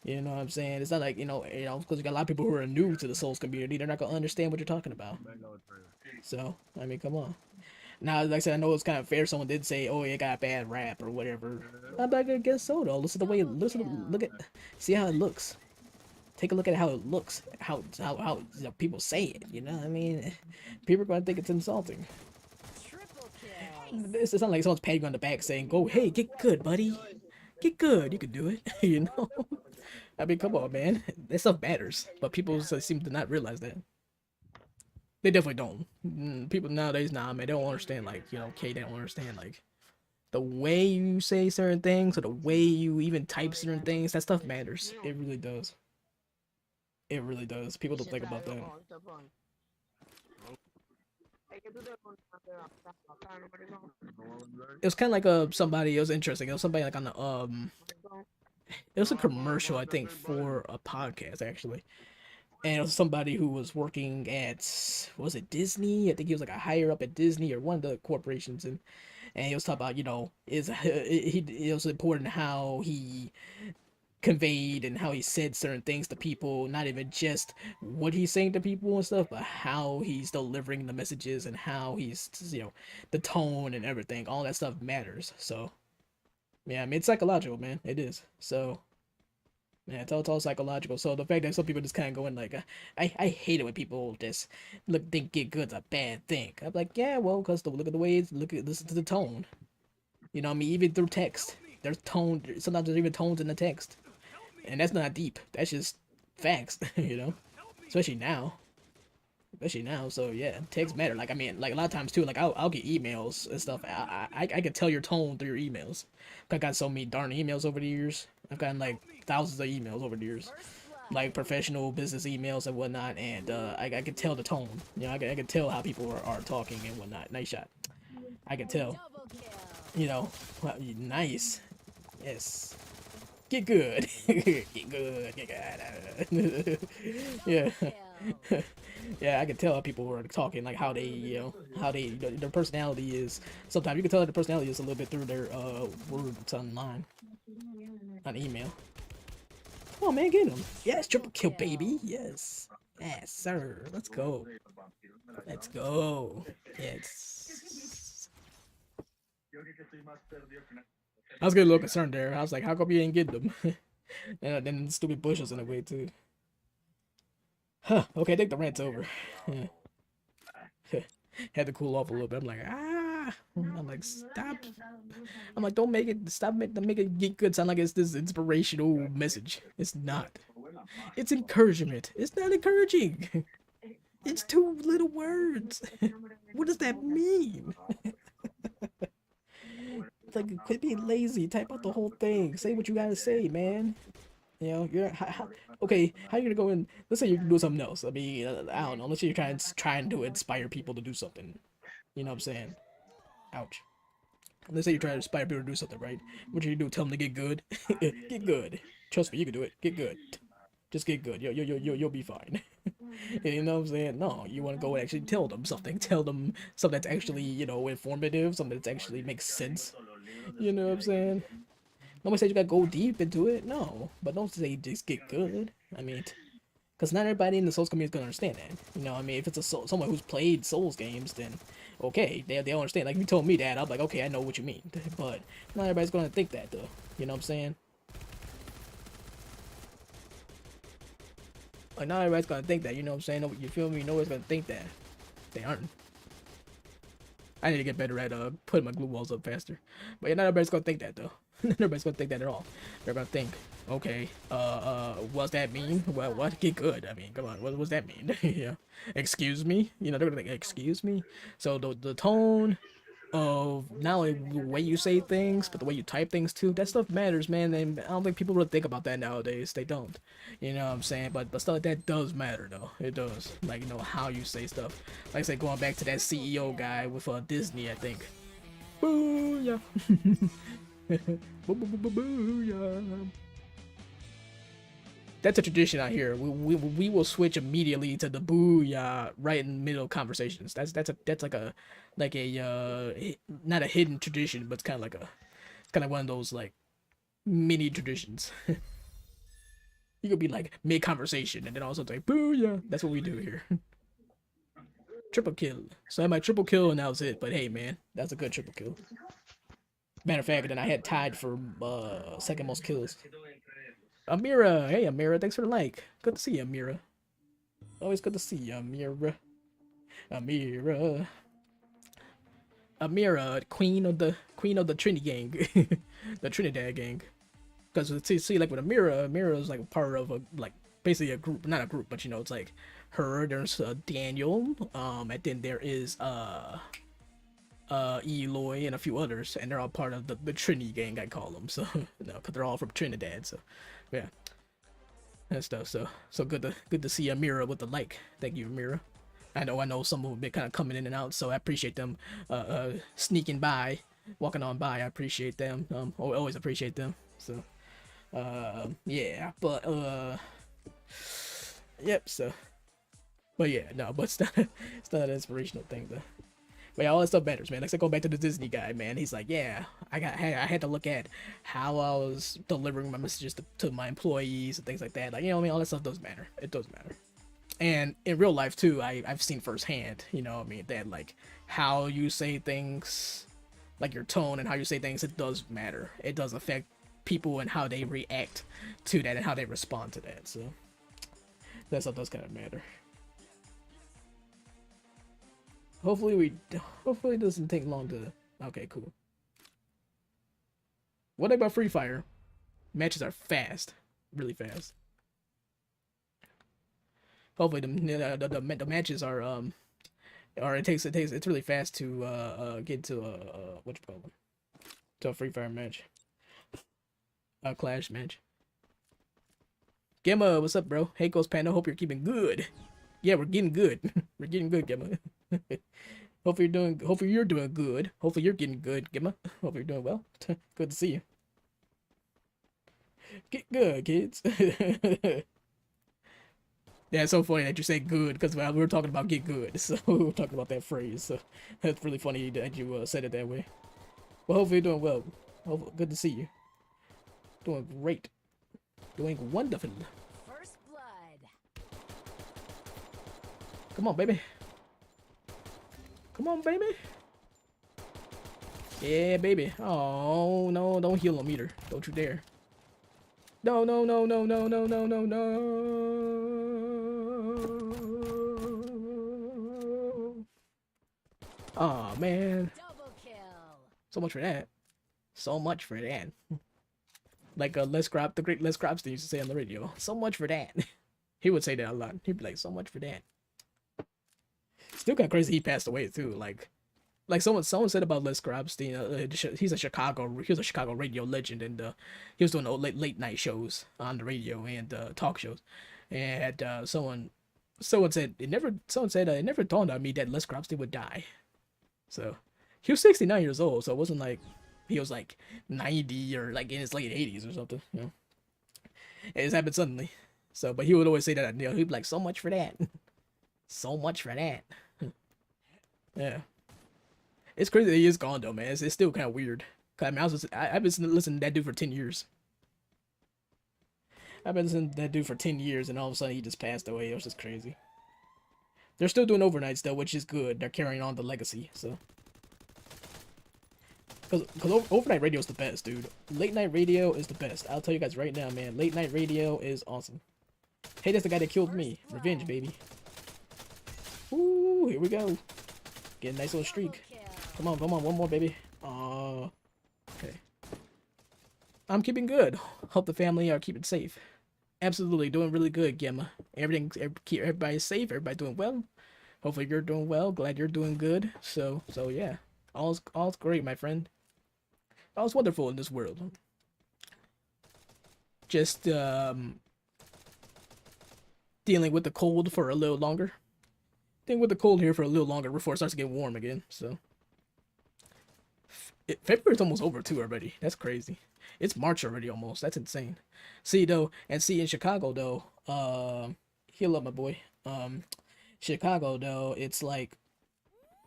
You know what I'm saying? It's not like, because you got a lot of people who are new to the Souls community, they're not gonna understand what you're talking about. So, I mean, come on. Now, like I said, I know it's kind of fair. Someone did say, "Oh, it got a bad rap" or whatever. I'm not gonna guess so though. Listen to the way, look at, see how it looks. Take a look at how it looks. How people say it. You know what I mean? People are gonna think it's insulting. Triple kill. It's not like someone's patting you on the back saying, "Go, hey, get good, buddy. Get good. You can do it." You know? I mean, come on, man. That stuff matters, but people seem to not realize that. They definitely don't. People nowadays, nah, man, they don't understand. Like, they don't understand like the way you say certain things or the way you even type certain things. That stuff matters. It really does. It really does. People don't think about that. It was kind of like somebody. It was interesting. It was somebody like on the It was a commercial, I think, for a podcast actually, and it was somebody who was working at, was it Disney? I think he was like a higher up at Disney or one of the corporations, and he was talking about, it was important how he conveyed and how he said certain things to people, not even just what he's saying to people and stuff, but how he's delivering the messages and how he's, the tone and everything. All that stuff matters. So, yeah, I mean, it's psychological, man. It is. So, yeah, it's all psychological. So the fact that some people just kind of go in like, I hate it when people just think get good's a bad thing. I'm like, yeah, well, because look at the way listen to the tone. You know what I mean? Even through text, there's tone. Sometimes there's even tones in the text, and that's not deep. That's just facts, especially now. So yeah, text matter. Like, I mean, like a lot of times too. Like I'll get emails and stuff. I can tell your tone through your emails. I've got so many darn emails over the years. I've gotten like thousands of emails over the years, like professional business emails and whatnot. And I can tell the tone. I can tell how people are talking and whatnot. Nice shot. I can tell. Well, nice. Yes. Get good. Get good. Get good. Yeah. Yeah, I can tell how people were talking, like how they, their personality is. Sometimes you can tell their personality is a little bit through their words online, on email. Come on, man, get him. Yes, triple kill, baby. Yes, yes, sir. Let's go. Let's go. Yes. I was getting a little concerned there. I was like, how come you didn't get them? And then stupid bushes in the way too. Huh, okay, I think the rant's over. Had to cool off a little bit. I'm like, I'm like, stop. I'm like, don't make it, stop make it get good sound like it's this inspirational message. It's not. It's encouragement. It's not encouraging. It's two little words. What does that mean? It's like, quit being lazy. Type out the whole thing. Say what you gotta say, man. You're okay. How you gonna go and let's say you can do something else. I mean, I don't know. Let's say you're trying to inspire people to do something. You know what I'm saying? Ouch. Let's say you're trying to inspire people to do something, right? What you do? Tell them to get good. Get good. Trust me, you can do it. Get good. Just get good. You'll be fine. You know what I'm saying? No, you want to go and actually tell them something. Tell them something that's actually, informative. Something that actually makes sense. You know what I'm saying? Nobody said you gotta go deep into it. No, but don't say just get good. I mean, because not everybody in the Souls community is gonna understand that. I mean, if it's someone who's played Souls games, then okay, they understand. Like if you told me that, I'm like, okay, I know what you mean. But not everybody's gonna think that though. You know what I'm saying? Like not everybody's gonna think that. You know what I'm saying? You feel me? Nobody's gonna think that. They aren't. I need to get better at putting my glue walls up faster. But yeah, not everybody's gonna think that though. Nobody's gonna think that at all. They're gonna think, okay, what's that mean? Well, what? Get good. I mean, come on, what does that mean? Yeah. Excuse me? They're gonna think, excuse me? So the tone of not only the way you say things, but the way you type things too, that stuff matters, man. And I don't think people really think about that nowadays. They don't. You know what I'm saying? But stuff like that does matter though. It does. Like, how you say stuff. Like I said, going back to that CEO guy with Disney, I think. Booyah. Booyah. that's a tradition out here. We will switch immediately to the booyah right in the middle of conversations. That's like a not a hidden tradition, but it's kind of like one of those like mini traditions. You could be like mid conversation and then also like booyah. That's what we do here. Triple kill. So I had my triple kill and that was it. But hey, man, that's a good triple kill. Matter of fact, then I had tied for second most kills. Amira, hey Amira, thanks for the like. Good to see you, Amira. Always good to see you, Amira. Amira, queen of the Trinity gang, the Trinidad gang. Because see, like with Amira is like part of a like basically a group, not a group, but you know it's like her. There's Daniel, and then there is Eloy and a few others, and they're all part of the Trinity gang, I call them. So no, because they're all from Trinidad. So yeah, that stuff. So good to see Amira with the like. Thank you, Amira. I know some of them been kind of coming in and out, so I appreciate them sneaking by, walking on by. I appreciate them. Always appreciate them. So yeah, but yep. So, but yeah, no, but it's not an inspirational thing though. But yeah, all that stuff matters, man. Like, I go back to the Disney guy, man. He's like, yeah, I had to look at how I was delivering my messages to my employees and things like that. Like, you know what I mean? All that stuff does matter. It does matter. And in real life too, I've seen firsthand, you know what I mean, that like how you say things, like your tone and how you say things, it does matter. It does affect people and how they react to that and how they respond to that. So that stuff does kind of matter. Hopefully it doesn't take long to. Okay, cool. What about Free Fire? Matches are fast, really fast. Hopefully the matches are or it's really fast to get to what you call them, to a Free Fire match, a Clash match. Gemma, what's up, bro? Hey, Ghost Panda, hope you're keeping good. Yeah, we're getting good. We're getting good, Gemma. Hopefully you're doing good. Hopefully you're getting good, Gemma. Hope you're doing well. Good to see you. Get good, kids. Yeah, it's so funny that you say good because we were talking about get good, so we were talking about that phrase. So that's really funny that you said it that way. Well, hopefully you're doing well. Good to see you. Doing great. Doing wonderful. First blood. Come on, baby. Come on, baby. Yeah, baby. Oh, no, don't heal him either. Don't you dare. No. Oh man. Double kill. So much for that. So much for that. Like the great Les Cropston used to say on the radio. So much for that. He would say that a lot. He'd be like, so much for that. Still kind of crazy he passed away too. Like someone said about Les Cropston, he was a Chicago radio legend, and he was doing late night shows on the radio and talk shows. And someone said it never dawned on me that Les Cropston would die. So he was 69 years old, so it wasn't like he was like 90 or like in his late 80s or something. You know, it just happened suddenly. So, but he would always say that, you know, he'd be like, so much for that, so much for that. Yeah. It's crazy that he is gone though, man. It's still kind of weird. Cause I mean, I've been listening to that dude for 10 years. I've been listening to that dude for 10 years, and all of a sudden he just passed away. It was just crazy. They're still doing overnights though, which is good. They're carrying on the legacy, so. Cause overnight radio is the best, dude. Late night radio is the best. I'll tell you guys right now, man. Late night radio is awesome. Hey, that's the guy that killed me. Revenge, baby. Ooh, here we go. Get a nice little streak. Come on, one more, baby. Okay. I'm keeping good. Hope the family are keeping safe. Absolutely, doing really good, Gemma. Everybody's safe. Everybody doing well. Hopefully you're doing well. Glad you're doing good. So yeah, all's great, my friend. All's wonderful in this world. Just dealing with the cold for a little longer. Dealing with the cold here for a little longer before it starts to get warm again. So February's almost over too already. That's crazy. It's March already almost. That's insane. See though, and see in Chicago though, heal up my boy. Chicago though, it's like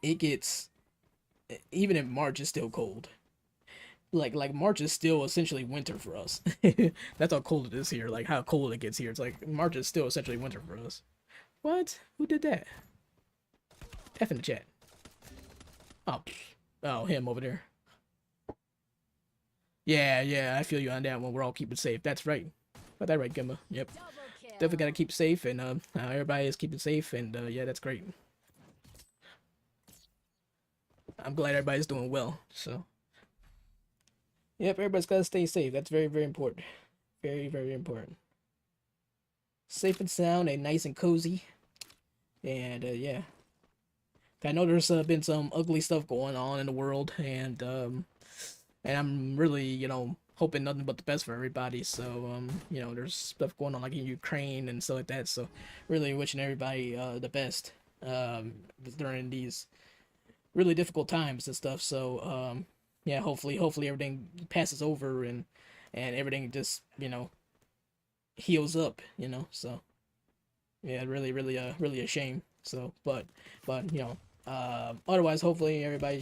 it gets even in March it's still cold. Like March is still essentially winter for us. That's how cold it is here. Like how cold it gets here. It's like March is still essentially winter for us. What? Who did that? F in the chat. Oh, oh, him over there. Yeah, I feel you on that one. We're all keeping safe. That's right. Got that right, Gimba. Yep. Double kill. Definitely gotta keep safe, and everybody is keeping safe, and yeah, that's great. I'm glad everybody's doing well. So, yep, everybody's gotta stay safe. That's very, very important. Very, very important. Safe and sound, and nice and cozy, and yeah. I know there's been some ugly stuff going on in the world, and I'm really, hoping nothing but the best for everybody. So, there's stuff going on like in Ukraine and stuff like that. So, really wishing everybody the best during these really difficult times and stuff. So, yeah, hopefully everything passes over and everything just, heals up. So, yeah, really, really a shame. So, but otherwise, hopefully everybody,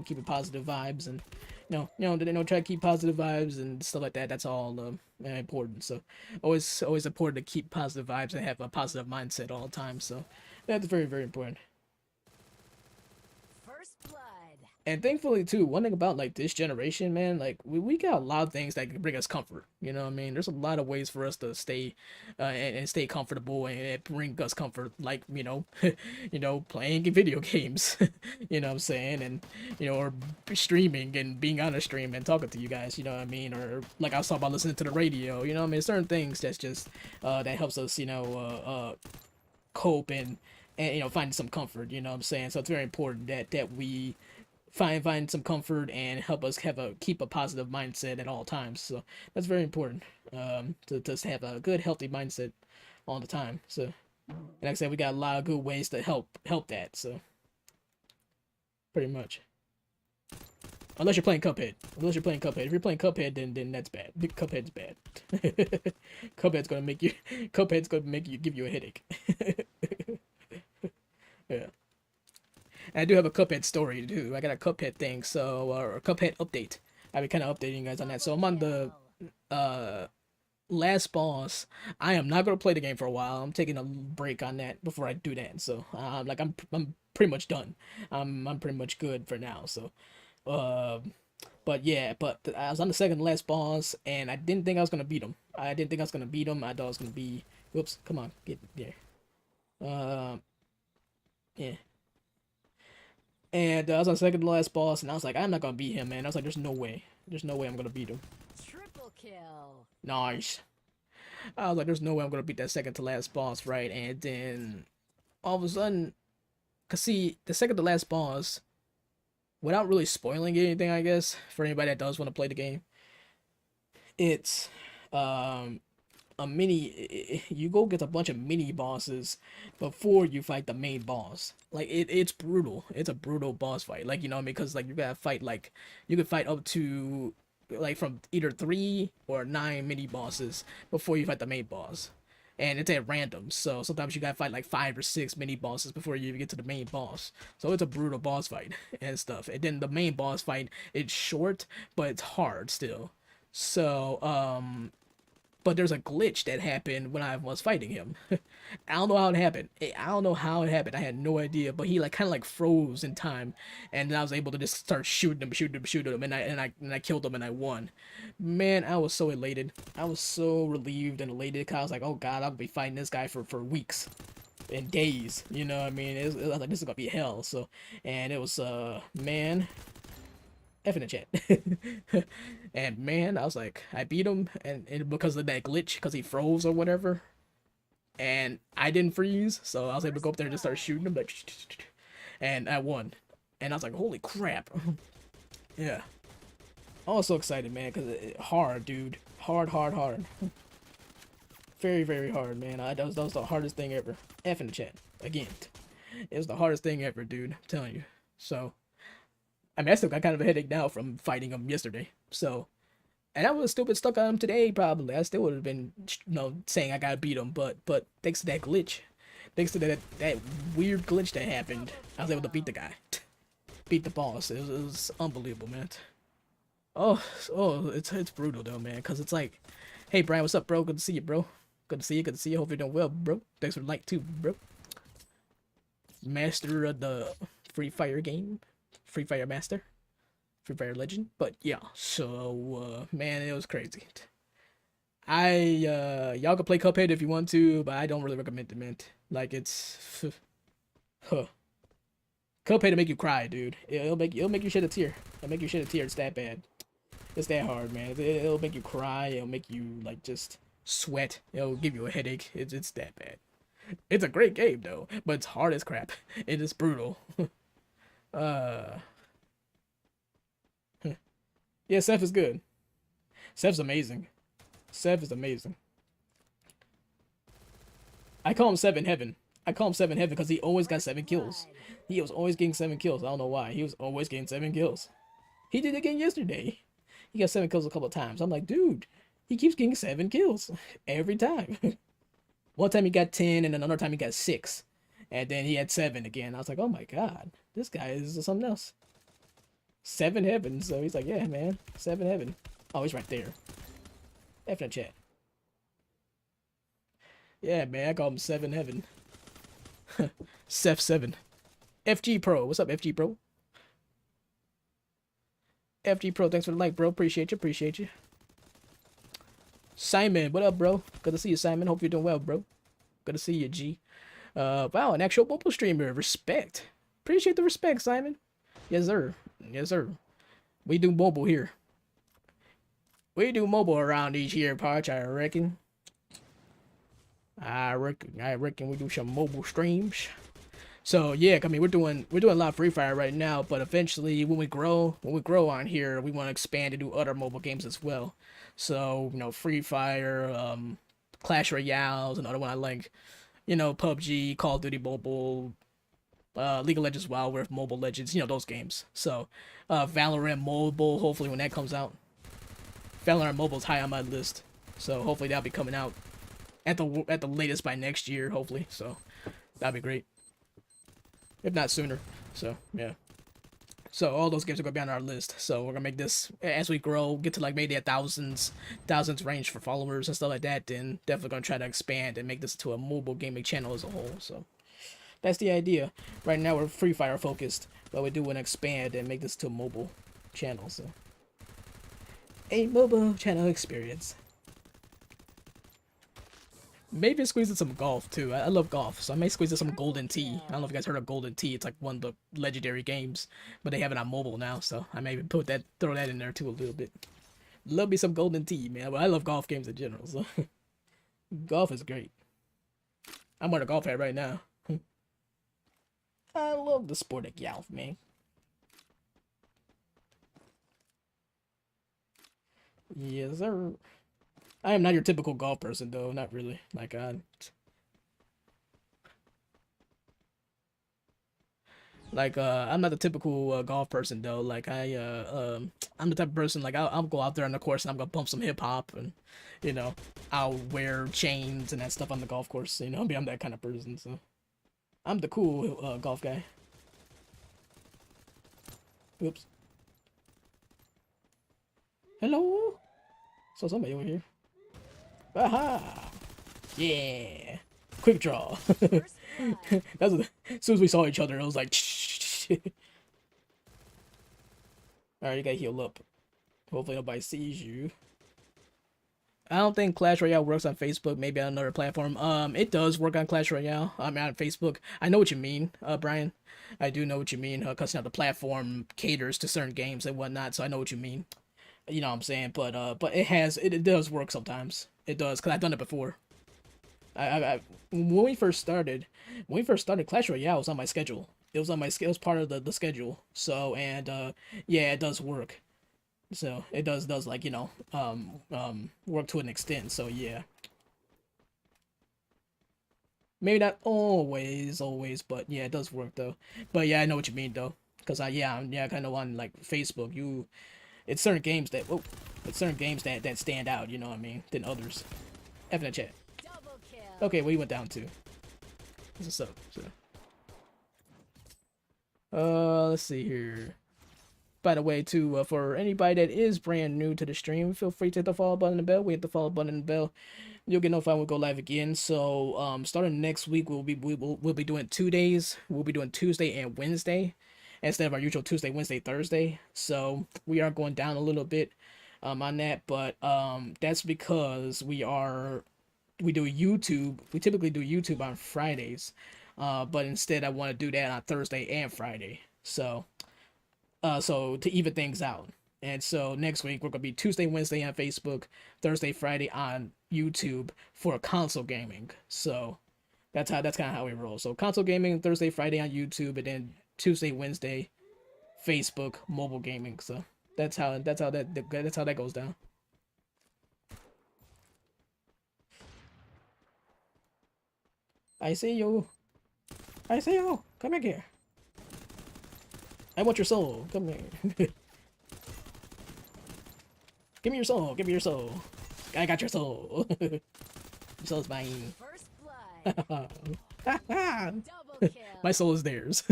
keeping positive vibes and. Try to keep positive vibes and stuff like that. That's all important. So, always important to keep positive vibes and have a positive mindset all the time. So, that's very, very important. First blood. And thankfully too, one thing about like this generation, man, like we got a lot of things that can bring us comfort. You know what I mean? There's a lot of ways for us to stay and stay comfortable and bring us comfort, like, playing video games. You know what I'm saying? And or streaming and being on a stream and talking to you guys, you know what I mean? Or like I was talking about listening to the radio, you know what I mean? Certain things that's just that helps us, cope and find some comfort, you know what I'm saying? So it's very important that we find some comfort and help us keep a positive mindset at all times. So that's very important to just have a good healthy mindset all the time. So, and like I said, we got a lot of good ways to help that. So pretty much, unless you're playing Cuphead. If you're playing Cuphead, then that's bad. Cuphead's bad. Cuphead's gonna make you give you a headache. Yeah. And I do have a Cuphead story too. I got a Cuphead thing, so or a Cuphead update. I've been kind of updating you guys on that. So I'm on the last boss. I am not gonna play the game for a while. I'm taking a break on that before I do that. So I'm pretty much done. I'm pretty much good for now. So but yeah, I was on the second to last boss, and I didn't think I was gonna beat him. I thought I was gonna be. Whoops! Come on, get there. Yeah. And I was on second to last boss, and I was like, I'm not gonna beat him, man. I was like, there's no way I'm gonna beat him. Triple kill. Nice. I was like, there's no way I'm gonna beat that second to last boss, right? And then all of a sudden, cause see, the second to last boss, without really spoiling anything, I guess, for anybody that does want to play the game, it's a mini. You go get a bunch of mini bosses before you fight the main boss. Like it's brutal. It's a brutal boss fight. Like, you know what I mean? Because like you gotta fight, like you can fight up to like from either 3 or 9 mini bosses before you fight the main boss. And it's at random, so sometimes you gotta fight like 5 or 6 mini bosses before you even get to the main boss. So it's a brutal boss fight and stuff. And then the main boss fight, it's short, but it's hard still. So but there's a glitch that happened when I was fighting him. I don't know how it happened. I don't know how it happened. I had no idea. But he like kind of like froze in time, and then I was able to just start shooting him, and I killed him and I won. Man, I was so elated. I was so relieved and elated because I was like, oh god, I'll be fighting this guy for weeks and days. You know what I mean? I was like, this is gonna be hell. So, and it was man. F in the chat. And man, I was like, I beat him, and because of that glitch, because he froze or whatever, and I didn't freeze, so I was able to go up there and just start shooting him, like, and I won. And I was like, holy crap. Yeah. I was so excited, man, because hard, dude. Hard. Very, very hard, man. That was the hardest thing ever. F in the chat. Again. It was the hardest thing ever, dude. I'm telling you. So, I mean, I still got kind of a headache now from fighting him yesterday. So, and I was stupid stuck on him today. Probably, I still would have been, saying I gotta beat him. But thanks to that glitch, thanks to that weird glitch that happened, I was able to beat the guy, beat the boss. It was unbelievable, man. Oh, it's brutal though, man. Cause it's like, hey Brian, what's up, bro? Good to see you, bro. Good to see you. Good to see you. Hope you're doing well, bro. Thanks for the like too, bro. Master of the Free Fire game, Free Fire Master, Free Fire Legend. But yeah, so man, it was crazy. Y'all can play Cuphead if you want to, but I don't really recommend it, man. Like it's, huh. Cuphead to make you cry, dude. It'll make you shed a tear. It'll make you shed a tear. It's that bad. It's that hard, man. It'll make you cry. It'll make you like just sweat. It'll give you a headache. It's that bad. It's a great game though, but it's hard as crap. It is brutal. uh, yeah, Seth is good. Seth's amazing. Seth is amazing. I call him Seven Heaven. I call him Seven Heaven because he always got 7 kills. He was always getting 7 kills. I don't know why. He was always getting 7 kills. He did it again yesterday. He got 7 kills a couple of times. I'm like, dude, he keeps getting 7 kills every time. One time he got 10, and another time he got 6. And then he had 7 again. I was like, oh my god, this guy is something else. 7 Heaven. So he's like, yeah, man, 7 Heaven. Oh, he's right there. F in the chat. Yeah, man, I call him 7 Heaven. Seth 7. FG Pro. What's up, FG Pro? FG Pro, thanks for the like, bro. Appreciate you, appreciate you. Simon, what up, bro? Good to see you, Simon. Hope you're doing well, bro. Good to see you, G. Wow, an actual mobile streamer. Respect. Appreciate the respect, Simon. Yes, sir. Yes, sir. We do mobile here. We do mobile around these here parts, I reckon. I reckon we do some mobile streams. So yeah, I mean we're doing a lot of Free Fire right now, but eventually when we grow on here, we want to expand and do other mobile games as well. So, Free Fire, Clash Royale, another one I like. PUBG, Call of Duty Mobile, League of Legends Wild Rift, Mobile Legends, those games. So, Valorant Mobile, hopefully when that comes out. Valorant Mobile is high on my list. So hopefully that'll be coming out at the latest by next year, hopefully. So that'd be great. If not sooner. So yeah. So all those games are gonna be on our list. So we're gonna make this as we grow, get to like maybe a thousands range for followers and stuff like that. Then definitely gonna try to expand and make this to a mobile gaming channel as a whole. So that's the idea. Right now we're Free Fire focused, but we do want to expand and make this to a mobile channel. So a mobile channel experience. Maybe squeeze in some golf too. I love golf, so I may squeeze in some Golden Tee. I don't know if you guys heard of Golden Tee. It's like one of the legendary games, but they have it on mobile now, so I may even throw that in there too a little bit. Love me some Golden Tee, man. But I love golf games in general, so golf is great. I'm wearing a golf hat right now. I love the sport of golf, man. Yes, sir. I am not your typical golf person, though. Not really. Like, I'm not the typical golf person, though. Like, I'm the type of person, like, I'll go out there on the course and I'm gonna bump some hip hop and, I'll wear chains and that stuff on the golf course. I'm that kind of person, so. I'm the cool golf guy. Oops. Hello? So somebody over here. Aha! Yeah! Quick draw. That's what, as soon as we saw each other, I was like, alright, you gotta heal up. Hopefully nobody sees you. I don't think Clash Royale works on Facebook, maybe on another platform. It does work on Clash Royale. I mean, on Facebook. I know what you mean, Brian. I do know what you mean, because the platform caters to certain games and whatnot, so I know what you mean. You know what I'm saying? But it does work sometimes. It does, because I've done it before. When we first started Clash Royale was on my schedule. It was part of the schedule. So, and yeah, it does work. So it does like, work to an extent. So yeah. Maybe not always, but yeah, it does work though. But yeah, I know what you mean though. Cause yeah, kind of on like Facebook, it's certain games that that stand out. You know what I mean? Than others. F in the chat. Double kill. Okay, well, he went down too. What's up? So, let's see here. By the way, too, for anybody that is brand new to the stream, feel free to hit the follow button and the bell. We hit the follow button and the bell. You'll get notified when we go live again. So, starting next week, we'll be doing 2 days. We'll be doing Tuesday and Wednesday instead of our usual Tuesday, Wednesday, Thursday. So we are going down a little bit on that, but that's because we do YouTube. We typically do YouTube on Fridays, but instead I want to do that on Thursday and Friday. So to even things out. And so next week we're gonna be Tuesday, Wednesday on Facebook, Thursday, Friday on YouTube for console gaming. So that's kind of how we roll. So console gaming Thursday, Friday on YouTube, and then Tuesday, Wednesday, Facebook, mobile gaming. So that's how that goes down. I see you. I see you. Come back here. I want your soul. Come here. Give me your soul. Give me your soul. I got your soul. Your soul's mine. First blood. Double kill. My soul is theirs.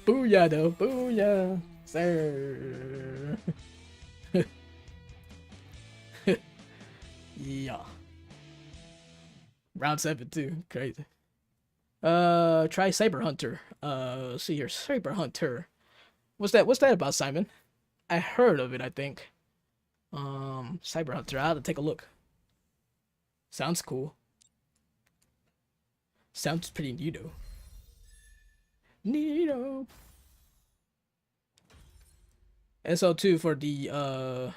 Booyah, though. Booyah. Sir. Yeah. Round 7, too. Crazy. Try Saber Hunter. Let's see here. Saber Hunter. What's that about, Simon? I heard of it, I think. Cyber Hunter. I'll have to take a look. Sounds cool. Sounds pretty neato. Neato. And so too for the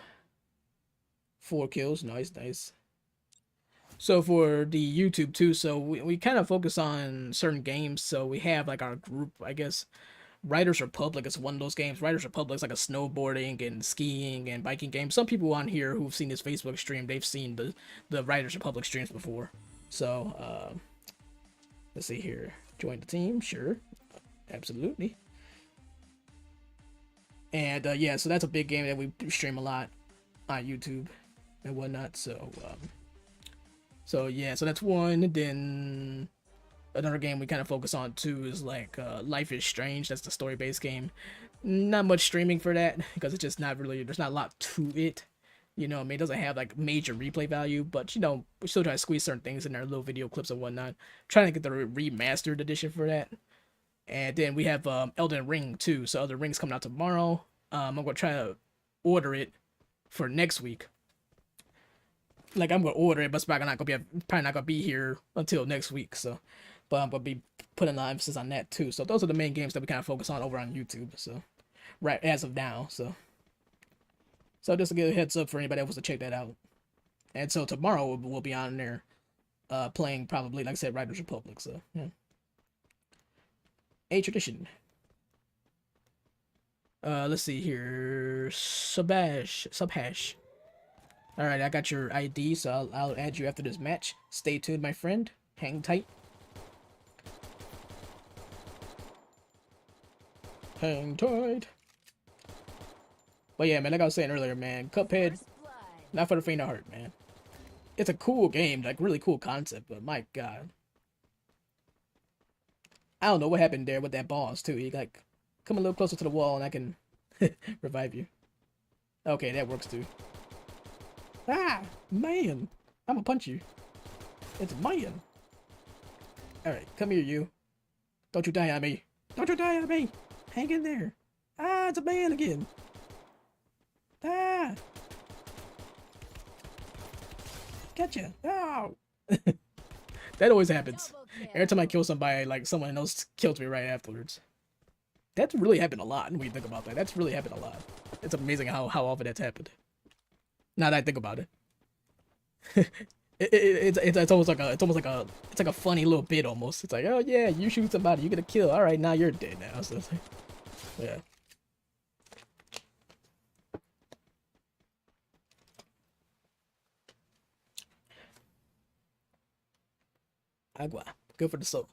4 kills. Nice. So for the YouTube too, so we kind of focus on certain games. So we have like our group, I guess. Riders Republic is one of those games. Riders Republic is like a snowboarding and skiing and biking game. Some people on here who've seen this Facebook stream, they've seen the Riders Republic streams before. So let's see here. Join the team, sure, absolutely. And yeah, so that's a big game that we stream a lot on YouTube and whatnot. So yeah, so that's one. And then another game we kind of focus on too is like Life is Strange. That's the story-based game. Not much streaming for that because it's just not really, there's not a lot to it. You know, I mean, it doesn't have like major replay value, but you know, we still try to squeeze certain things in there, little video clips and whatnot. Trying to get the remastered edition for that. And then we have Elden Ring too. So Elden Ring's coming out tomorrow. I'm gonna try to order it for next week. Like I'm gonna order it, but it's probably not gonna be here until next week. So. But I'm gonna be putting a lot of emphasis on that too. So those are the main games that we kind of focus on over on YouTube. So, right as of now. So just to give a heads up for anybody that wants to check that out. And so tomorrow we'll be on there, playing probably like I said, Riders Republic. So yeah, a tradition. Let's see here, Subhash. All right, I got your ID, so I'll add you after this match. Stay tuned, my friend. Hang tight. Hang tight. But yeah, man, like I was saying earlier, man, Cuphead, not for the faint of heart, man. It's a cool game, like really cool concept, but my god. I don't know what happened there with that boss too. He like come a little closer to the wall and I can revive you. Okay, that works too. Ah, man. I'm gonna punch you. It's man. Alright, come here, you. Don't you die on me. Don't you die on me. Hang in there. Ah, it's a man again. Ah. Gotcha. Oh. That always happens. Every time I kill somebody, like someone else kills me right afterwards. That's really happened a lot when you think about that. That's really happened a lot. It's amazing how often that's happened. Now that I think about it. It's almost like a funny little bit almost. It's like, oh yeah, you shoot somebody, you get a kill. All right, now you're dead now. So it's like, yeah. Agua, good for the soul.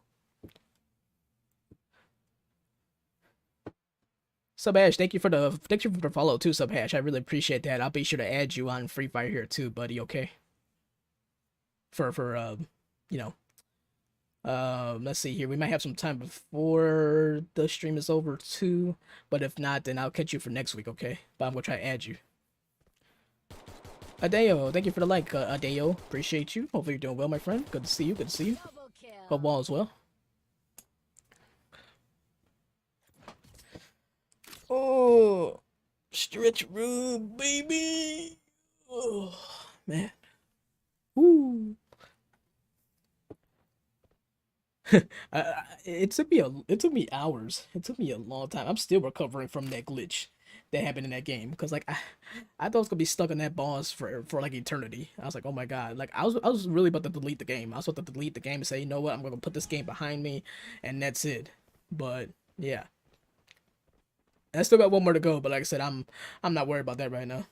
Subhash, thank you for the follow too, Subhash. I really appreciate that. I'll be sure to add you on Free Fire here too, buddy. Okay. For you know, let's see here. We might have some time before the stream is over too, but if not, then I'll catch you for next week. Okay. But I'm gonna try to add you. Adeo, thank you for the like, Adeo. Appreciate you. Hopefully you're doing well, my friend. Good to see you. Good to see you. Double kill. Hope all is well. Oh, stretch room, baby. Oh, man. Woo. It took me hours. It took me a long time. I'm still recovering from that glitch that happened in that game because like I thought I was gonna be stuck in that boss for like eternity. I was like, oh my god, like I was really about to delete the game. I was about to delete the game and say, you know what, I'm gonna put this game behind me, and that's it. But yeah, I still got one more to go. But like I said, I'm not worried about that right now.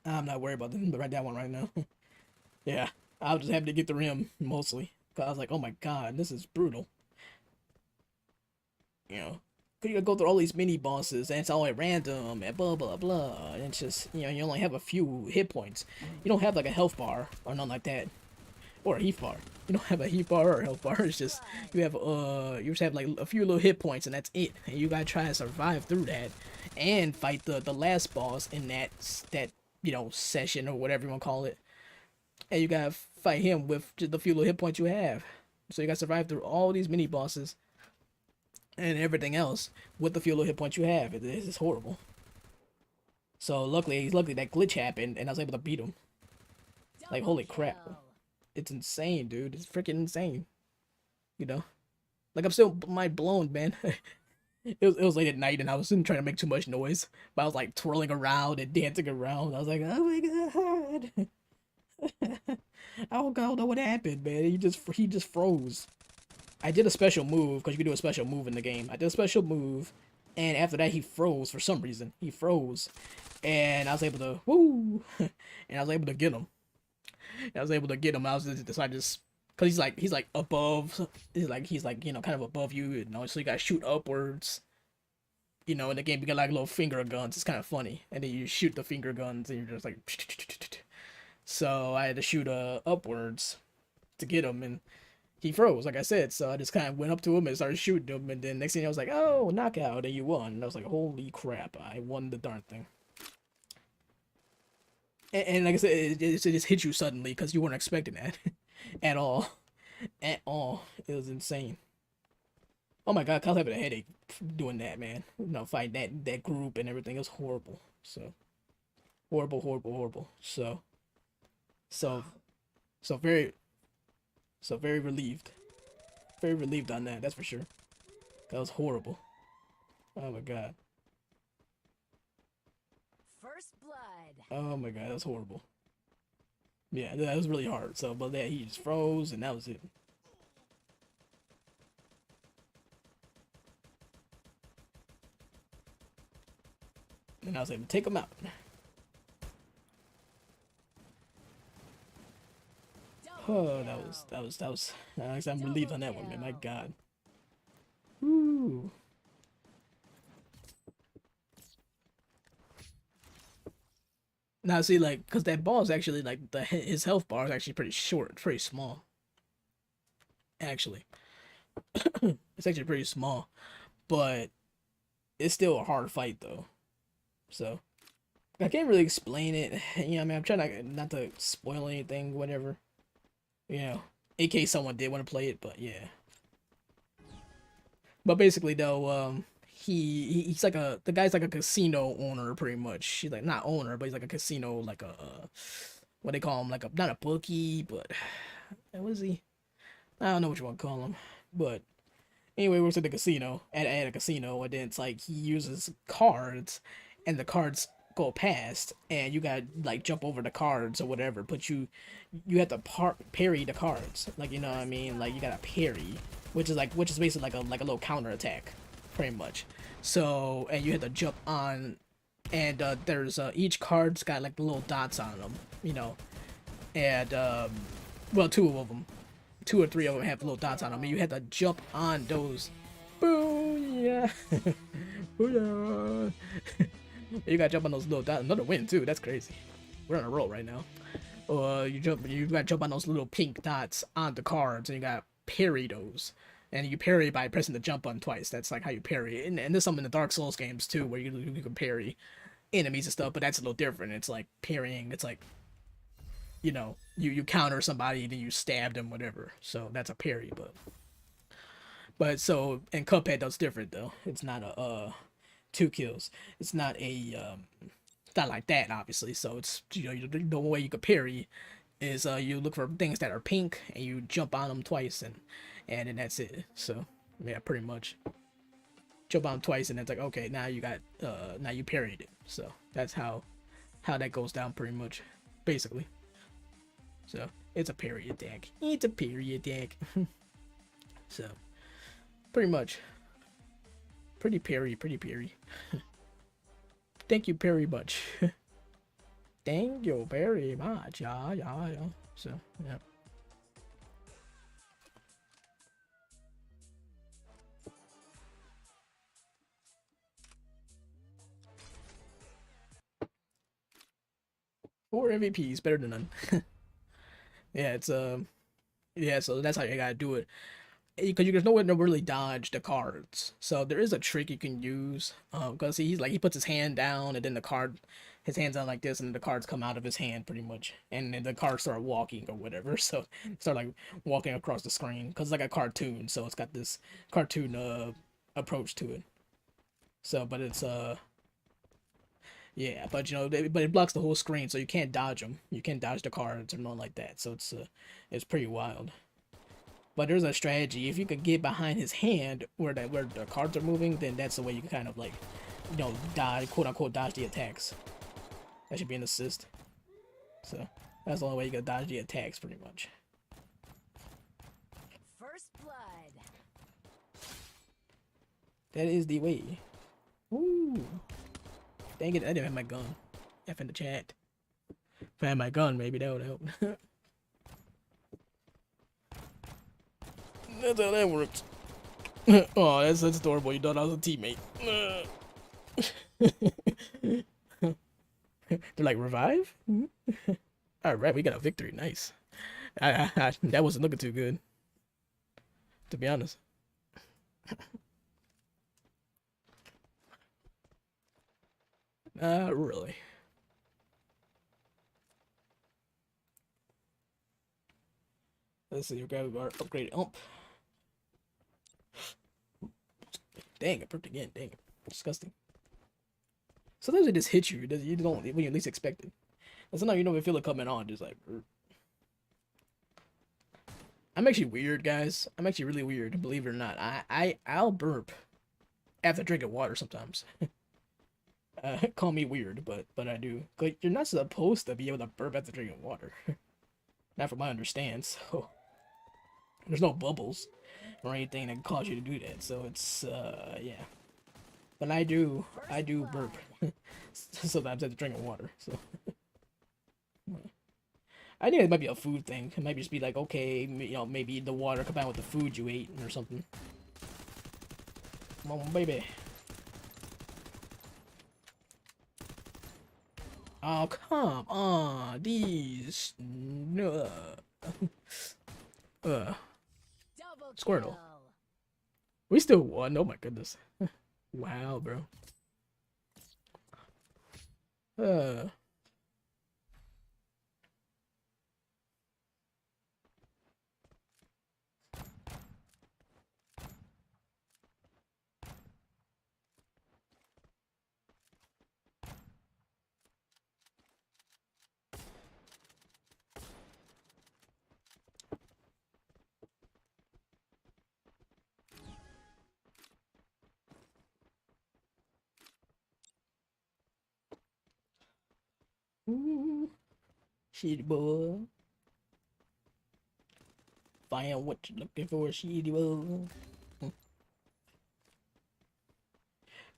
I'm not worried about that one right now. Yeah, I was just happy to get the rim mostly. Cause I was like, oh my god, this is brutal. You know, cause you gotta go through all these mini bosses, and it's all at random, and blah blah blah. And it's just, you know, you only have a few hit points. You don't have like a health bar or nothing like that, or a health bar. You don't have a health bar or a health bar. It's just you just have like a few little hit points, and that's it. And you gotta try to survive through that, and fight the last boss in that you know session or whatever you wanna call it. And you gotta fight him with just the few little hit points you have. So you gotta survive through all these mini bosses and everything else with the few little hit points you have. It's horrible. So luckily that glitch happened and I was able to beat him. Like holy crap, kill. it's insane, dude. It's freaking insane. You know, like I'm still mind blown, man. It was late at night and I wasn't trying to make too much noise, but I was like twirling around and dancing around. I was like, oh my god. I don't know what happened, man. He just froze. I did a special move because you can do a special move in the game. I did a special move, and after that he froze for some reason. He froze, and I was able to and I was able to get him. I was able to get him. I was just decided just because he's like above. He's like you know kind of above you know. So you gotta shoot upwards. You know, in the game you got like little finger guns. It's kind of funny, and then you shoot the finger guns, and you're just like. So I had to shoot upwards to get him, and he froze, like I said. So I just kind of went up to him and started shooting him, and then next thing I was like, "Oh, knockout!" And you won. And I was like, "Holy crap! I won the darn thing." And like I said, it just hit you suddenly because you weren't expecting that at all, at all. It was insane. Oh my god, Kyle's having a headache doing that, man. You know, fighting that group and everything. It was horrible. So horrible. So very relieved. Very relieved on that, that's for sure. That was horrible. Oh my god. First blood. Oh my god, that was horrible. Yeah, that was really hard. So, but yeah, he just froze and that was it. And I was able to take him out. Oh, that was. I'm relieved on that one, man. My God. Woo. Now see, like, cause that ball is actually like his health bar is actually pretty short, pretty small. Actually, it's actually pretty small, but it's still a hard fight though. So I can't really explain it. You know, I mean, I'm trying not to spoil anything, whatever. You know, in case someone did want to play it, but yeah. But basically, though, he's like the guy's like a casino owner, pretty much. He's like not owner, but he's like a casino, like a what they call him, like a not a bookie, but what is he? I don't know what you want to call him, but anyway, he works at the casino at a casino, and then it's like he uses cards, and the cards go past, and you gotta like jump over the cards or whatever, but you have to parry the cards, like, you know what I mean, like you gotta parry, which is basically like a little counter attack, pretty much. So, and you have to jump on, and there's each card's got like the little dots on them, you know, and well, two or three of them have little dots on them, and you have to jump on those Booyah! Booyah! You gotta jump on those little dots. Another win too. That's crazy. We're on a roll right now. You gotta jump on those little pink dots on the cards, and you gotta parry those. And you parry by pressing the jump button twice. That's like how you parry. And there's some in the Dark Souls games too, where you can parry enemies and stuff. But that's a little different. It's like parrying. It's like, you know, you counter somebody, then you stab them, whatever. So that's a parry. But so in Cuphead, that's different though. It's not a 2 kills. It's not a it's not like that, obviously. So it's, you know, the way you could parry is you look for things that are pink and you jump on them twice, and then that's it. So yeah, pretty much jump on them twice, and it's like, okay, now you got now you parried it. So that's how that goes down, pretty much, basically. So it's a parry attack. It's a parry attack. So pretty much. Pretty parry. Thank you very much. Thank you very much. Yeah. So, yeah. Four MVPs, better than none. Yeah, it's yeah, so that's how you gotta do it. Because there's no way to really dodge the cards. So there is a trick you can use. Because he's like, he puts his hand down, and then his hand's on like this, and the cards come out of his hand pretty much, and then the cards start walking or whatever. So start like walking across the screen, because it's like a cartoon, so it's got this cartoon approach to it. So, but it's yeah, but you know, but it blocks the whole screen, so you can't dodge them. You can't dodge the cards or nothing like that. So it's pretty wild. But there's a strategy. If you could get behind his hand where the cards are moving, then that's the way you can kind of like, you know, dodge, quote unquote, dodge the attacks. That should be an assist. So that's the only way you can dodge the attacks, pretty much. First blood. That is the way. Woo! Dang it! I didn't have my gun. F in the chat. If I had my gun, maybe that would help. That's how that works. Oh, that's adorable. You thought I was a teammate. They're like, revive? Alright, we got a victory. Nice. That wasn't looking too good, to be honest. Really. Let's see, we're gonna upgrade ump. Dang, I burped again. Dang it. Disgusting. Sometimes it just hits you. You don't, when you least expect it. And sometimes you don't even feel it coming on. Just like, I'm actually weird, guys. I'm actually really weird, believe it or not. I'll burp after drinking water sometimes. Call me weird, but I do. Like, you're not supposed to be able to burp after drinking water. Not from my understand, so there's no bubbles or anything that can cause you to do that. So it's yeah. But I do burp sometimes after drinking water. So I think it might be a food thing. It might just be like, okay, you know, maybe the water combined with the food you ate or something. Come on, baby. Oh, come on, these Double Squirtle. kill. We still won. Oh my goodness. Wow, bro. Ooh, shitty boy. Find what you're looking for, shitty boy.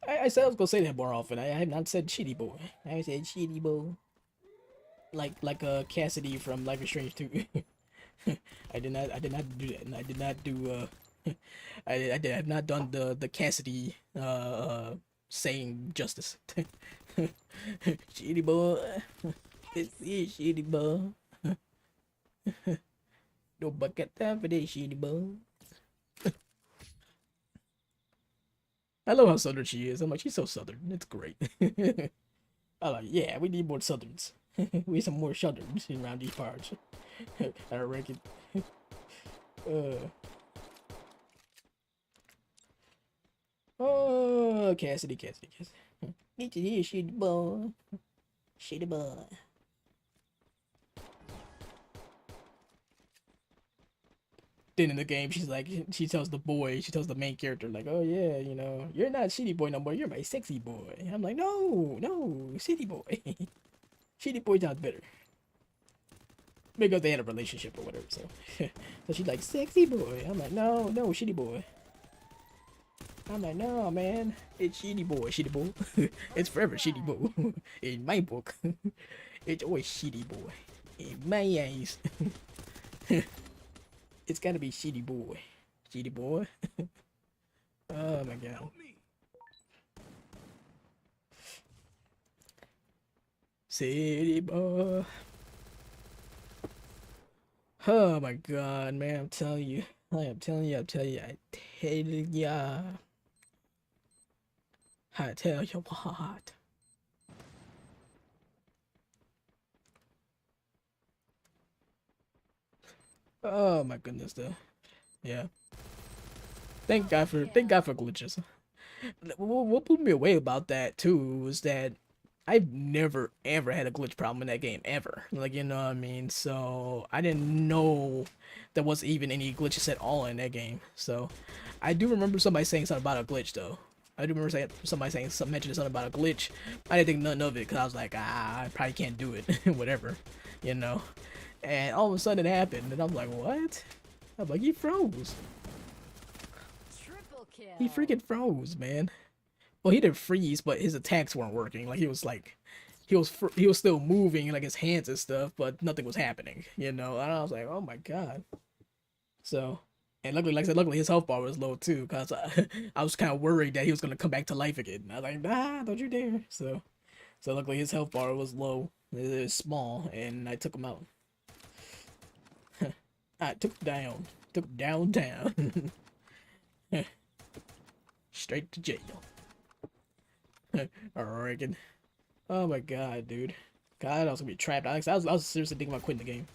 I said I was gonna say that more often. I have not said shitty boy. I said shitty boy. Like Cassidy from Life is Strange 2. I did not do that, and I did not do I have not done the Cassidy saying justice. Shitty boy. It's the shitty boy. No bucket time for this shitty boy. I love how southern she is. I'm like, she's so southern. It's great. I'm like, yeah, we need more southerns. We need some more southerns around these parts. I reckon. Oh, Cassidy. Need to hear shitty boy. Shitty boy. Then in the game, she's like, she tells the main character, like, oh yeah, you know, you're not shitty boy no more, you're my sexy boy. I'm like, no, shitty boy. Shitty boy sounds better. Because they had a relationship or whatever, so. So she's like, sexy boy. I'm like, no, shitty boy. I'm like, no, man, it's shitty boy. It's forever shitty boy. In my book, it's always shitty boy. In my eyes. It's gotta be shitty boy. Oh my god. Help me. City boy. Oh my god, man, I'm telling you. I tell ya. I tell you what. Oh my goodness, though. Yeah. Thank God for glitches. What blew me away about that too was that I've never ever had a glitch problem in that game ever. Like, you know what I mean? So I didn't know there was even any glitches at all in that game. So I do remember somebody saying something about a glitch though. I do remember somebody mentioning something about a glitch. I didn't think nothing of it because I was like, I probably can't do it. Whatever, you know. And all of a sudden it happened, and I'm like, what? I'm like, he froze. Triple kill. He freaking froze, man. Well, he didn't freeze, but his attacks weren't working. Like, he was still moving, like his hands and stuff, but nothing was happening, you know. And I was like, oh my god. So, and luckily, like I said, luckily his health bar was low too, cause I was kind of worried that he was gonna come back to life again. I was like, nah, don't you dare. So luckily his health bar was low, it was small, and I took him out. I took downtown. Straight to jail. I reckon. Oh my god, dude. God, I was gonna be trapped. I was seriously thinking about quitting the game.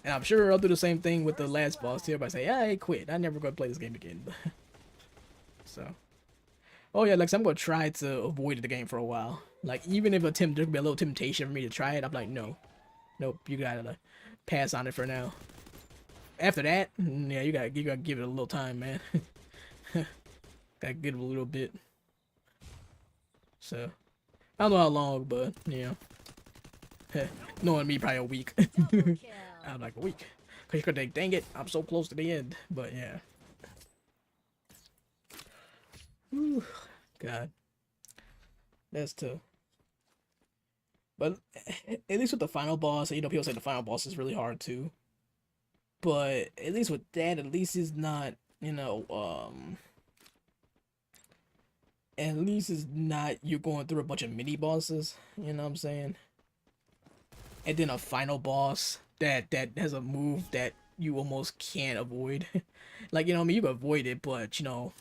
And I'm sure I'll do the same thing with the last boss too. Everybody say, yeah, I quit. I'm never gonna play this game again. So. Oh yeah, like I'm gonna try to avoid the game for a while. Like, even if there'd be a little temptation for me to try it, I'm like, no. Nope, you gotta pass on it for now. After that, yeah, you gotta give it a little time, man. Gotta give it a little bit. So, I don't know how long, but you know, knowing me, probably a week. Double kill. I'm like a week. Cause you're gonna think, dang it, I'm so close to the end. But yeah. Whew, God, that's tough. But at least with the final boss, you know, people say the final boss is really hard too. But at least with that, at least it's not, you know, at least it's not you going through a bunch of mini bosses, you know what I'm saying? And then a final boss that has a move that you almost can't avoid. Like, you know what I mean? You can avoid it, but, you know,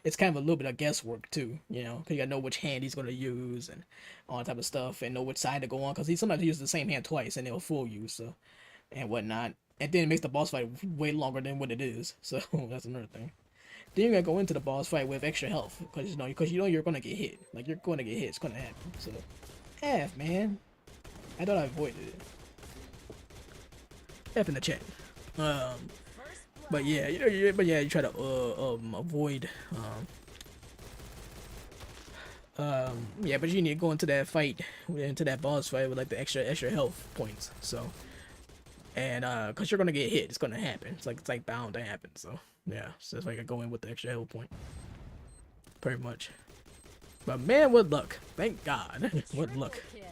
it's kind of a little bit of guesswork too, you know, because you gotta know which hand he's gonna use and all that type of stuff, and know which side to go on, because he sometimes uses the same hand twice and it'll fool you, so, and whatnot. And then it makes the boss fight way longer than what it is, so that's another thing. Then you gotta go into the boss fight with extra health, because you know you're gonna get hit. Like, you're gonna get hit, it's gonna happen. So, F, man. I thought I avoided it. F in the chat. But yeah, you know, you try to avoid yeah, but you need to go into that fight, into that boss fight with like the extra health points. So, and cause you're gonna get hit, it's gonna happen. It's like bound to happen. So yeah, so that's why you gotta go in with the extra health point. Pretty much. But man, what luck! Thank God. What luck! Kill.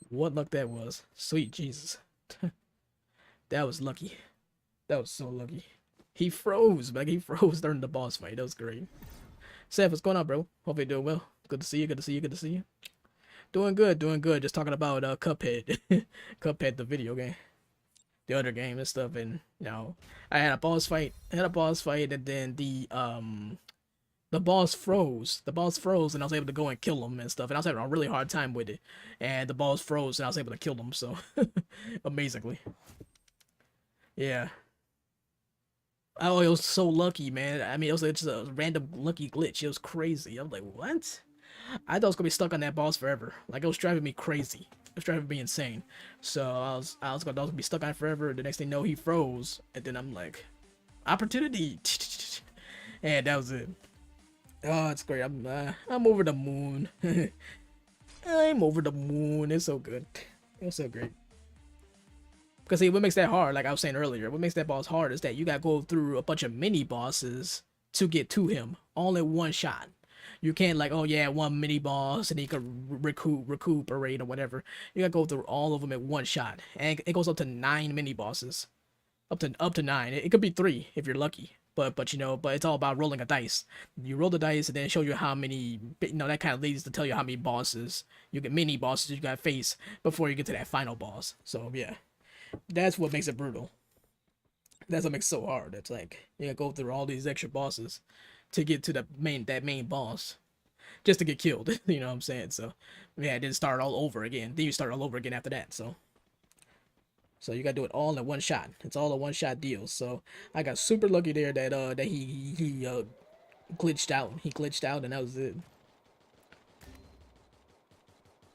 What luck that was! Sweet Jesus. That was lucky. That was so lucky. He froze, like he froze during the boss fight. That was great. Seth, what's going on, bro? Hope you're doing well. Good to see you. Good to see you. Good to see you. Doing good. Doing good. Just talking about Cuphead, Cuphead, the video game, the other game and stuff. And you know, I had a boss fight. I had a boss fight, and then the boss froze. The boss froze, and I was able to go and kill him and stuff. And I was having a really hard time with it. And the boss froze, and I was able to kill him. So amazingly, yeah. Oh, it was so lucky, man. I mean, it was just a random lucky glitch. It was crazy. I was like, what? I thought I was gonna be stuck on that boss forever. Like, it was driving me crazy. It was driving me insane. So I was gonna be stuck on it forever. The next thing you know, he froze, and then I'm like, opportunity, and that was it. Oh, it's great. I'm over the moon. I'm over the moon. It's so good. It's so great. Because see, what makes that hard, like I was saying earlier, what makes that boss hard is that you gotta go through a bunch of mini bosses to get to him, all in one shot. You can't like, oh yeah, one mini boss and he could recuperate or whatever. You gotta go through all of them at one shot, and it goes up to 9 mini bosses, up to 9. It could be 3 if you're lucky, but you know, but it's all about rolling a dice. You roll the dice and then show you how many, you know, that kind of leads to tell you how many bosses you get, mini bosses you gotta face before you get to that final boss. So yeah. That's what makes it brutal. That's what makes it so hard. It's like you gotta go through all these extra bosses to get to that main boss, just to get killed. You know what I'm saying? So yeah, then start all over again. Then you start all over again after that. So you gotta do it all in one shot. It's all a one shot deal. So I got super lucky there that he glitched out. He glitched out, and that was it.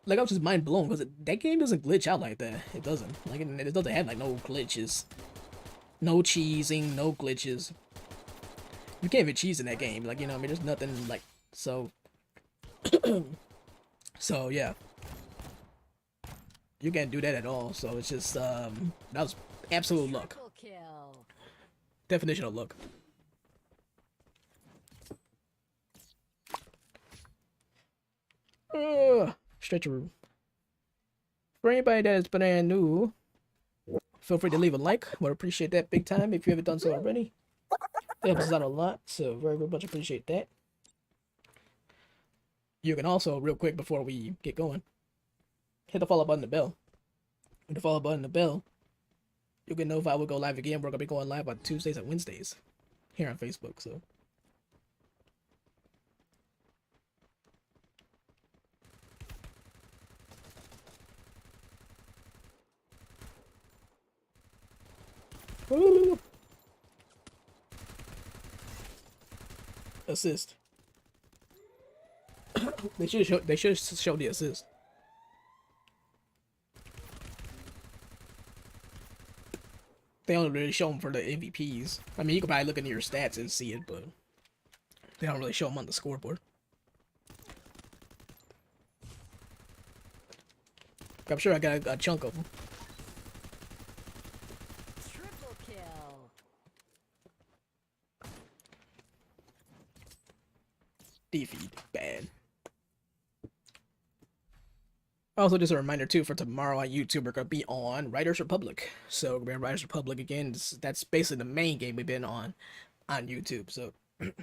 Like, I was just mind blown because that game doesn't glitch out like that. It doesn't. Like, it doesn't have like no glitches, no cheesing, no glitches. You can't even cheese in that game. Like, you know, I mean, there's nothing like so. So yeah, you can't do that at all. So it's just that was absolute luck. Triple kill. Definition of luck. Stretcher room. For anybody that is brand new, feel free to leave a like. Would appreciate that big time if you haven't done so already. It helps us out a lot, so very, very much appreciate that. You can also, real quick before we get going, hit the follow button, the bell. Hit the follow button, the bell. You can know if I will go live again. We're gonna be going live on Tuesdays and Wednesdays here on Facebook. So. Woo! Assist. They should show the assist. They don't really show them for the MVPs. I mean, you can probably look into your stats and see it, but they don't really show them on the scoreboard. I'm sure I got a chunk of them. Triple kill. Defeat. Bad. Also, just a reminder too, for tomorrow on YouTube, we're gonna be on Riders Republic. So we're gonna be on Riders Republic again. That's basically the main game we've been on YouTube. So, and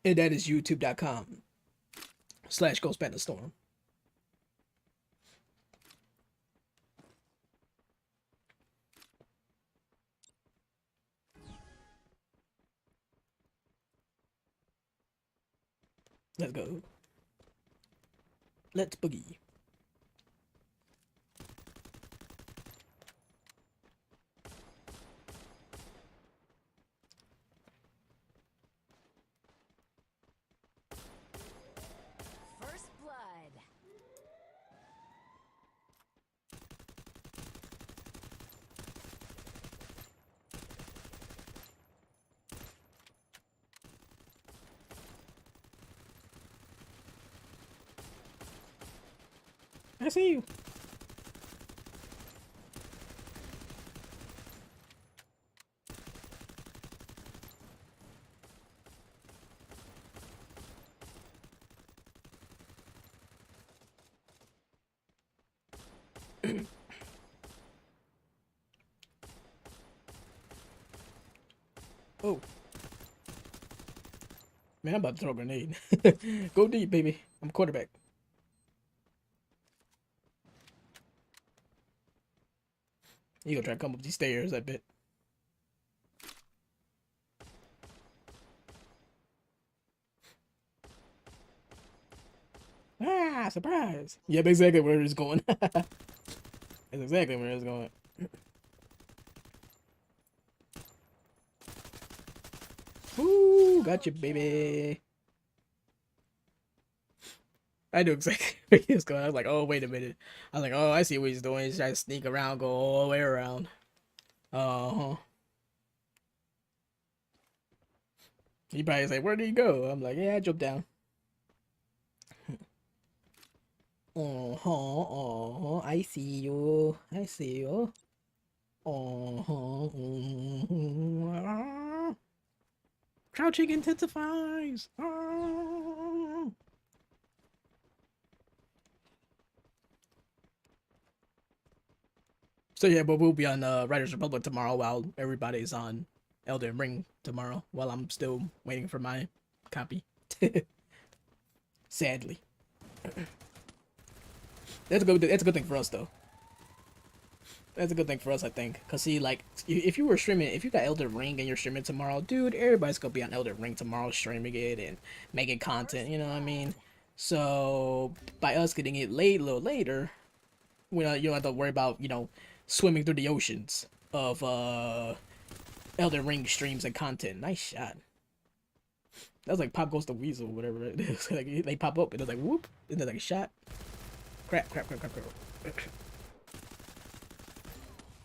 that is youtube.com/GhostPandaStorm. Let's go. Let's boogie. First blood. I see you. Oh. Man, I'm about to throw a grenade. Go deep, baby. I'm quarterback. You gonna try to come up these stairs, I bet. Ah, surprise. Yep, exactly where it's going. That's exactly where it's going. Ooh, gotcha, baby. I knew exactly where he was going. I was like, oh, wait a minute. I was like, oh, I see what he's doing. He's trying to sneak around, go all the way around. Uh-huh. He probably like, where did he go? I'm like, yeah, I jumped down. Uh-huh, uh-huh. I see you. I see you. Uh-huh. Crouching intensifies. So yeah, but we'll be on Riders Republic tomorrow while everybody's on Elden Ring tomorrow while I'm still waiting for my copy. Sadly. That's a good thing for us though. That's a good thing for us, I think. Cause see, like, if you were streaming, if you got Elden Ring and you're streaming tomorrow, dude, everybody's gonna be on Elden Ring tomorrow, streaming it and making content. You know what I mean? So by us getting it late, a little later, you don't have to worry about swimming through the oceans of Elden Ring streams and content. Nice shot. That was like Pop Goes the Weasel, whatever it is. Like they pop up and it's like whoop, and then like a shot. Crap.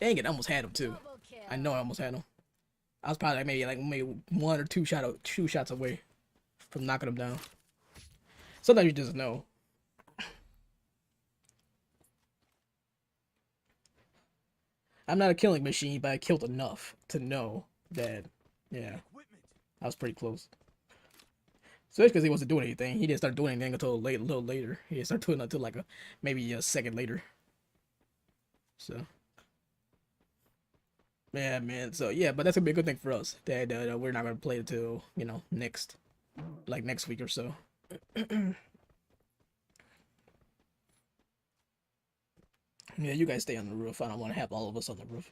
Dang it, I almost had him too. Double kill. I know I almost had him. I was probably maybe one or two shots away from knocking him down. Sometimes you just know. I'm not a killing machine, but I killed enough to know that, yeah, Equipment. I was pretty close. Especially because he wasn't doing anything. He didn't start doing anything until a little later. He didn't start doing it until like maybe a second later. So. Yeah, man. So yeah, but that's gonna be a good thing for us that we're not gonna play until next week or so. Yeah, you guys stay on the roof. I don't want to have all of us on the roof.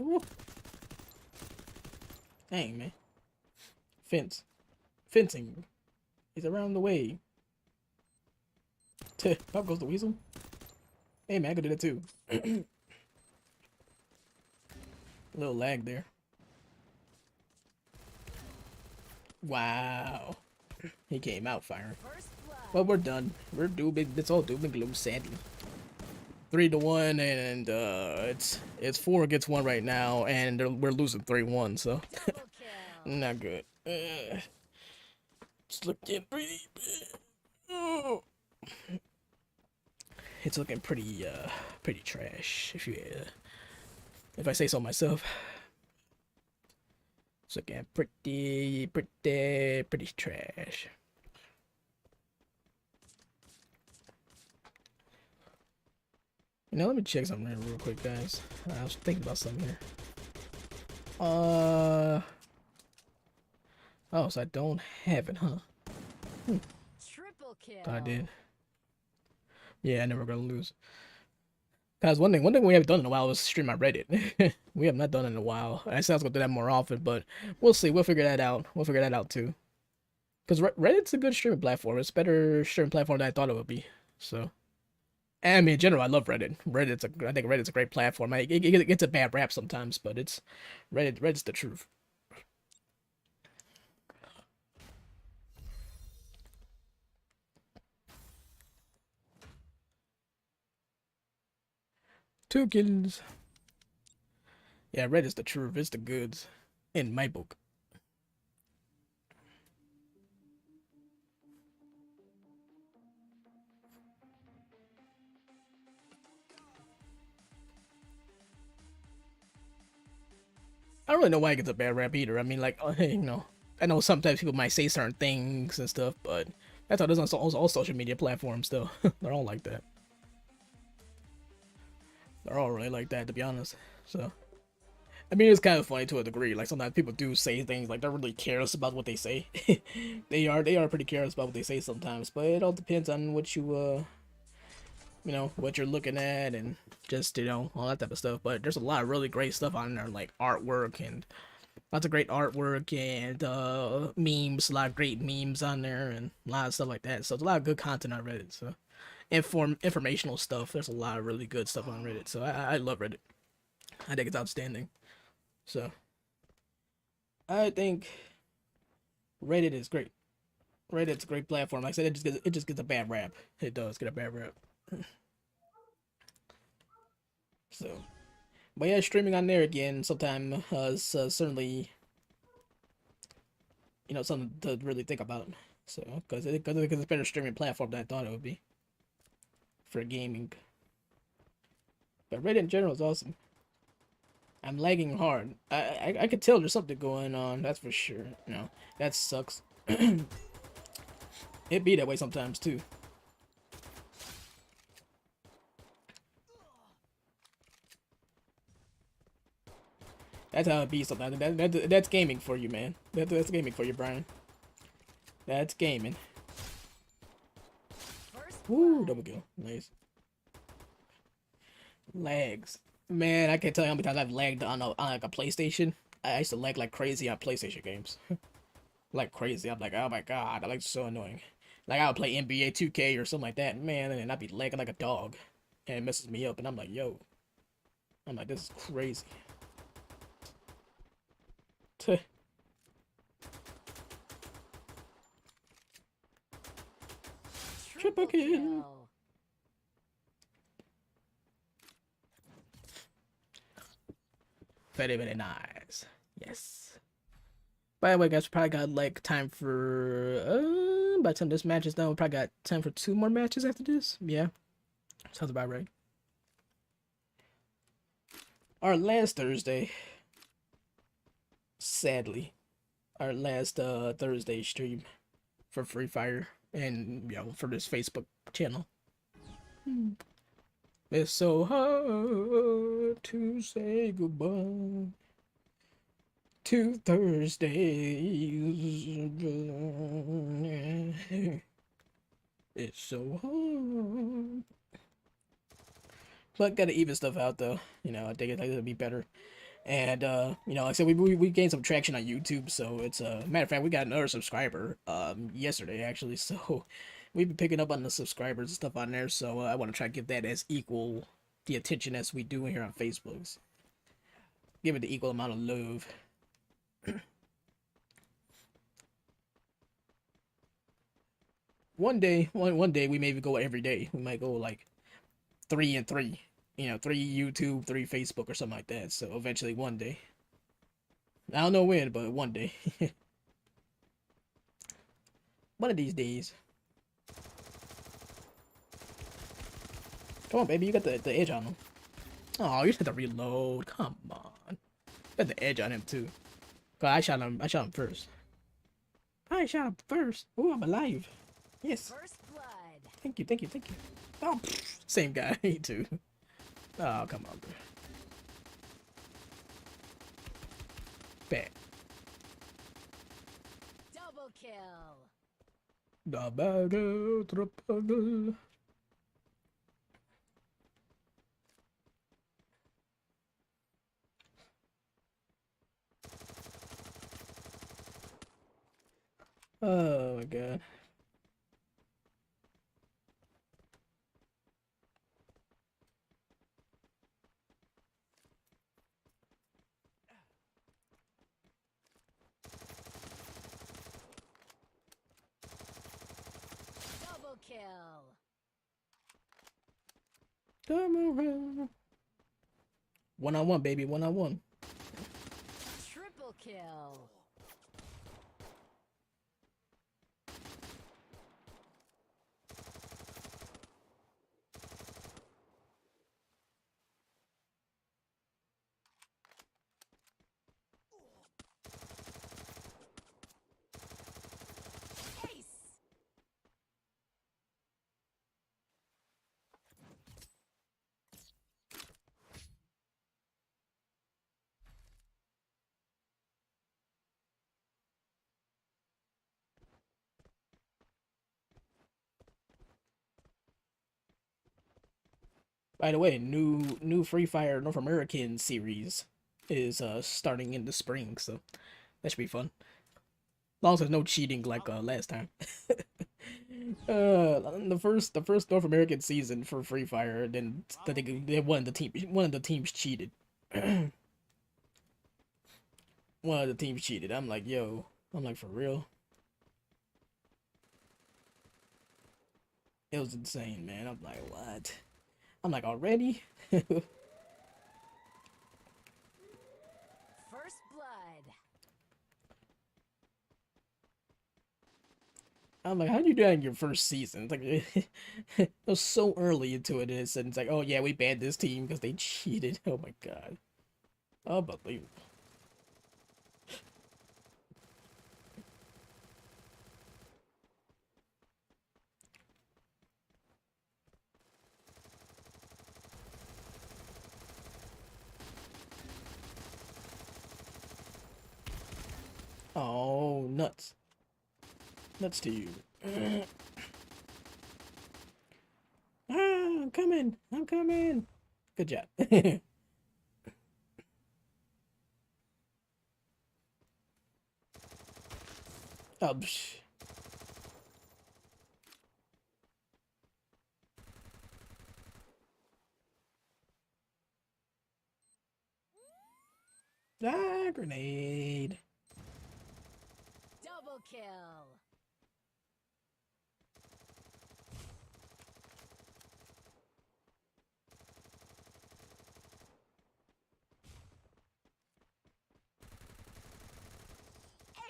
Ooh. Dang, man. Fencing is around the way. Pop goes the weasel. Hey, man, I could do that too. A little lag there. Wow. He came out firing. First blood. Well, we're done. We're doom. It's all doom and gloom, sadly. 3-1, and it's 4 against 1 right now, and we're losing 3-1. So Double kill. not good. It's looking pretty bad. Oh. It's looking pretty trash. If I say so myself. It's looking pretty trash. Let me check something real quick, guys. I was thinking about something here. Oh, so I don't have it, huh? Triple kill. Thought I did. Yeah, I never gonna lose. Guys, one thing we haven't done in a while is stream my Reddit. We have not done it in a while. I said I was gonna do that more often, but we'll see. We'll figure that out. We'll figure that out too. Because Reddit's a good streaming platform. It's a better streaming platform than I thought it would be. So, and I mean, in general, I love Reddit. I think Reddit's a great platform. It gets a bad rap sometimes, but Reddit's the truth. Two kills. Yeah, Reddit's the truth. It's the goods. In my book. I don't really know why it gets a bad rap either. I mean, like, you know, I know sometimes people might say certain things and stuff, but that's how it is on all social media platforms, though. They're all like that. They're all really like that, to be honest. So, I mean, it's kind of funny to a degree. Like, sometimes people do say things like they're really careless about what they say. They are pretty careless about what they say sometimes, but it all depends on what you know, what you're looking at and just, you know, all that type of stuff. But there's a lot of really great stuff on there, like artwork and lots of great artwork and memes, a lot of great memes on there and a lot of stuff like that. So it's a lot of good content on Reddit. So informational stuff. There's a lot of really good stuff on Reddit. So I love Reddit. I think it's outstanding. So I think Reddit is great. Reddit's a great platform. Like I said, it just gets a bad rap. It does get a bad rap. So, but yeah, streaming on there again sometime is certainly, you know, something to really think about. So, because it's a better streaming platform than I thought it would be for gaming. But Reddit in general is awesome. I'm lagging hard. I could tell there's something going on. That's for sure. You know, that sucks. It be that way sometimes too. That's how it be sometimes. That's gaming for you, man. That's gaming for you, Brian. That's gaming. First Woo, blood. double kill. Nice. Lags. Man, I can't tell you how many times I've lagged on like a PlayStation. I used to lag like crazy on PlayStation games. Like crazy. I'm like, oh my god, that like so annoying. Like I would play NBA 2K or something like that, man, and I'd be lagging like a dog. And it messes me up and I'm like, yo. I'm like, this is crazy. Triple kill. Very, very nice. Yes. By the way, guys, we probably got like time for by the time this match is done, we probably got time for 2 more matches after this. Yeah. Sounds about right. Our last Thursday. Sadly. Our last Thursday stream for Free Fire and you know for this Facebook channel. It's so hard to say goodbye to Thursdays. It's so hard. But gotta even stuff out though. You know, I think it'll be better. And you know, like I said, we gained some traction on YouTube, so it's matter of fact, we got another subscriber yesterday actually. So we've been picking up on the subscribers and stuff on there. So I want to try to give that as equal the attention as we do here on Facebook. Give it the equal amount of love. One day we maybe go every day. We might go like 3 and 3. You know, 3 YouTube, 3 Facebook or something like that. So eventually one day. I don't know when, but one day. One of these days. Come on, baby, you got the edge on him. Oh, you just had to reload. Come on. You got the edge on him too. God, I shot him first. I shot him first. Oh, I'm alive. Yes. First blood. Thank you. Oh, pfft, same guy, too. Oh, come on, bro. Bad. Double kill. The battle, triple. Oh my god. Double kill. Come around. 1-on-1, baby, 1-on-1. Triple kill. By the way, new Free Fire North American series is starting in the spring, so that should be fun. As long as there's no cheating like last time. The first North American season for Free Fire, then I think one of the teams cheated. One of the teams cheated. I'm like, yo, I'm like, for real? It was insane, man. I'm like, what? I'm like, already? First blood. I'm like, how'd you do that in your first season? It's like, it was so early into it, and it's like, oh yeah, we banned this team because they cheated. Oh my god. Unbelievable. Oh, nuts. Nuts to you. I'm coming. I'm coming. Good job. Oh, psh. Ah, grenade. Double kill.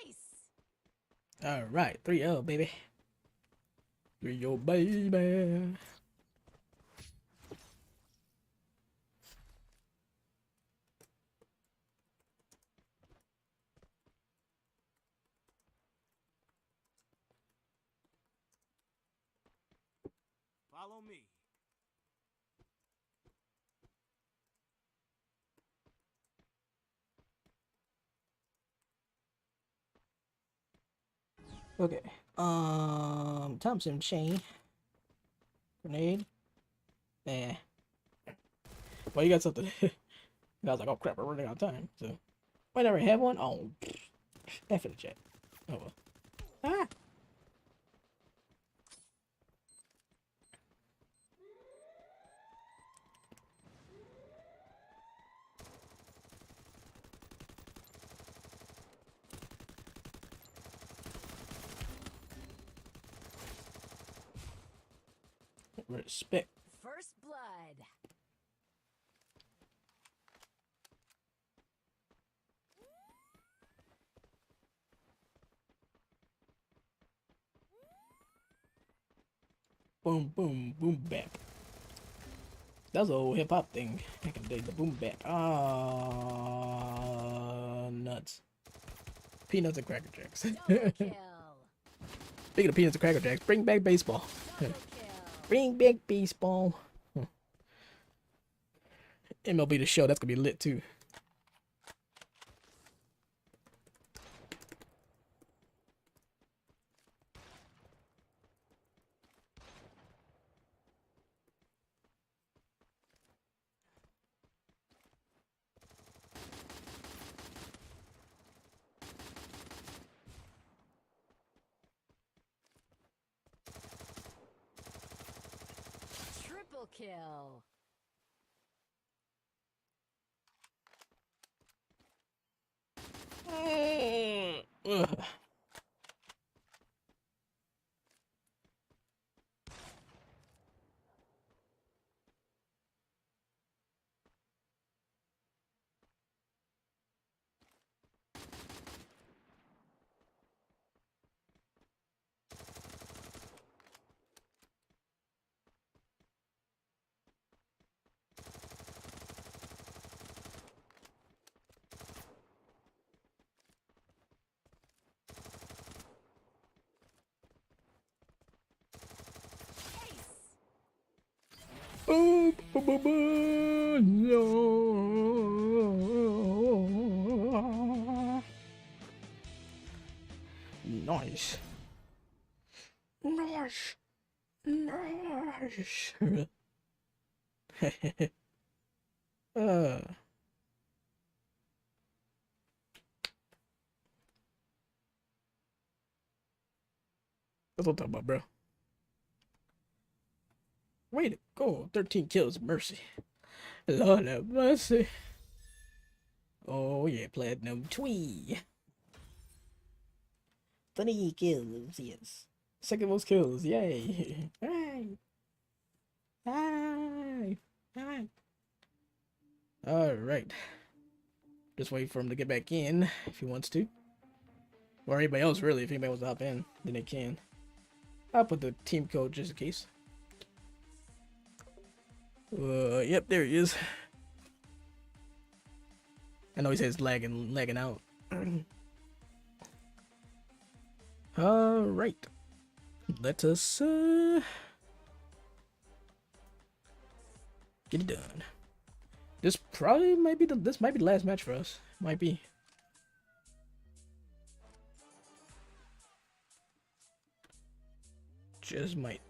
Ace. All right, 3-0, baby. 3-0, baby. Follow me. Okay. Thompson chain. Grenade. Eh. Well, you got something. I was like, oh crap, we're running out of time. So, I never have one. Oh, F in the chat. Oh well. Ah. Respect. First blood. Boom, boom, boom, bap. That was a old hip hop thing back in the day. The boom bap. Ah, nuts. Peanuts and Cracker Jacks. Double kill. Speaking of peanuts and Cracker Jacks, bring back baseball. Double kill. Bring back baseball. MLB The Show. That's gonna be lit too. Triple kill. Ugh. Boom, boom, boom, boom. No. Nice. Nice. Nice. uh, that's what I'm talking about, bro. Way to go. 13 kills, mercy. Lord have mercy. Oh yeah, platinum twee. 3 kills, yes. Second most kills, yay. Hey. Hi. Hi. Alright. Just wait for him to get back in if he wants to. Or anybody else, really. If anybody wants to hop in, then they can. I'll put the team code just in case. Yep, there he is. I know he says lagging out. Alright. Let us, get it done. This probably might be this might be the last match for us. Might be. Just might.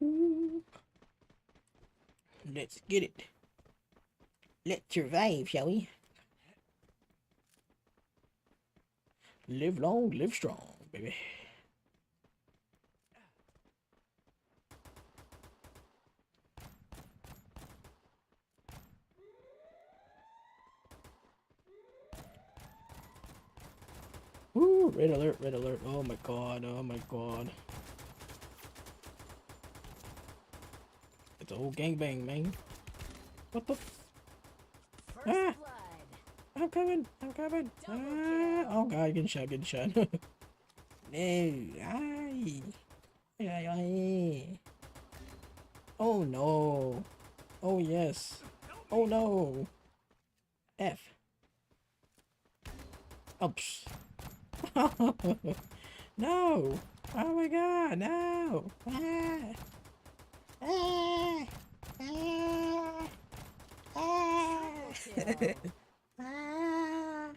Ooh. Let's get it. Let's survive, shall we? Live long, live strong, baby. Ooh, red alert, red alert. Oh my god, oh my god. It's a whole gangbang, man. What the f— First Ah! blood. I'm coming, I'm coming. Ah! Oh god, getting shot, getting shot. No, ay. Ay, ay, ay. Oh no. Oh yes. Oh no. F. Oops. No. Oh my god, no. Ah. Ah. Ah. Ah. Kill. Ah.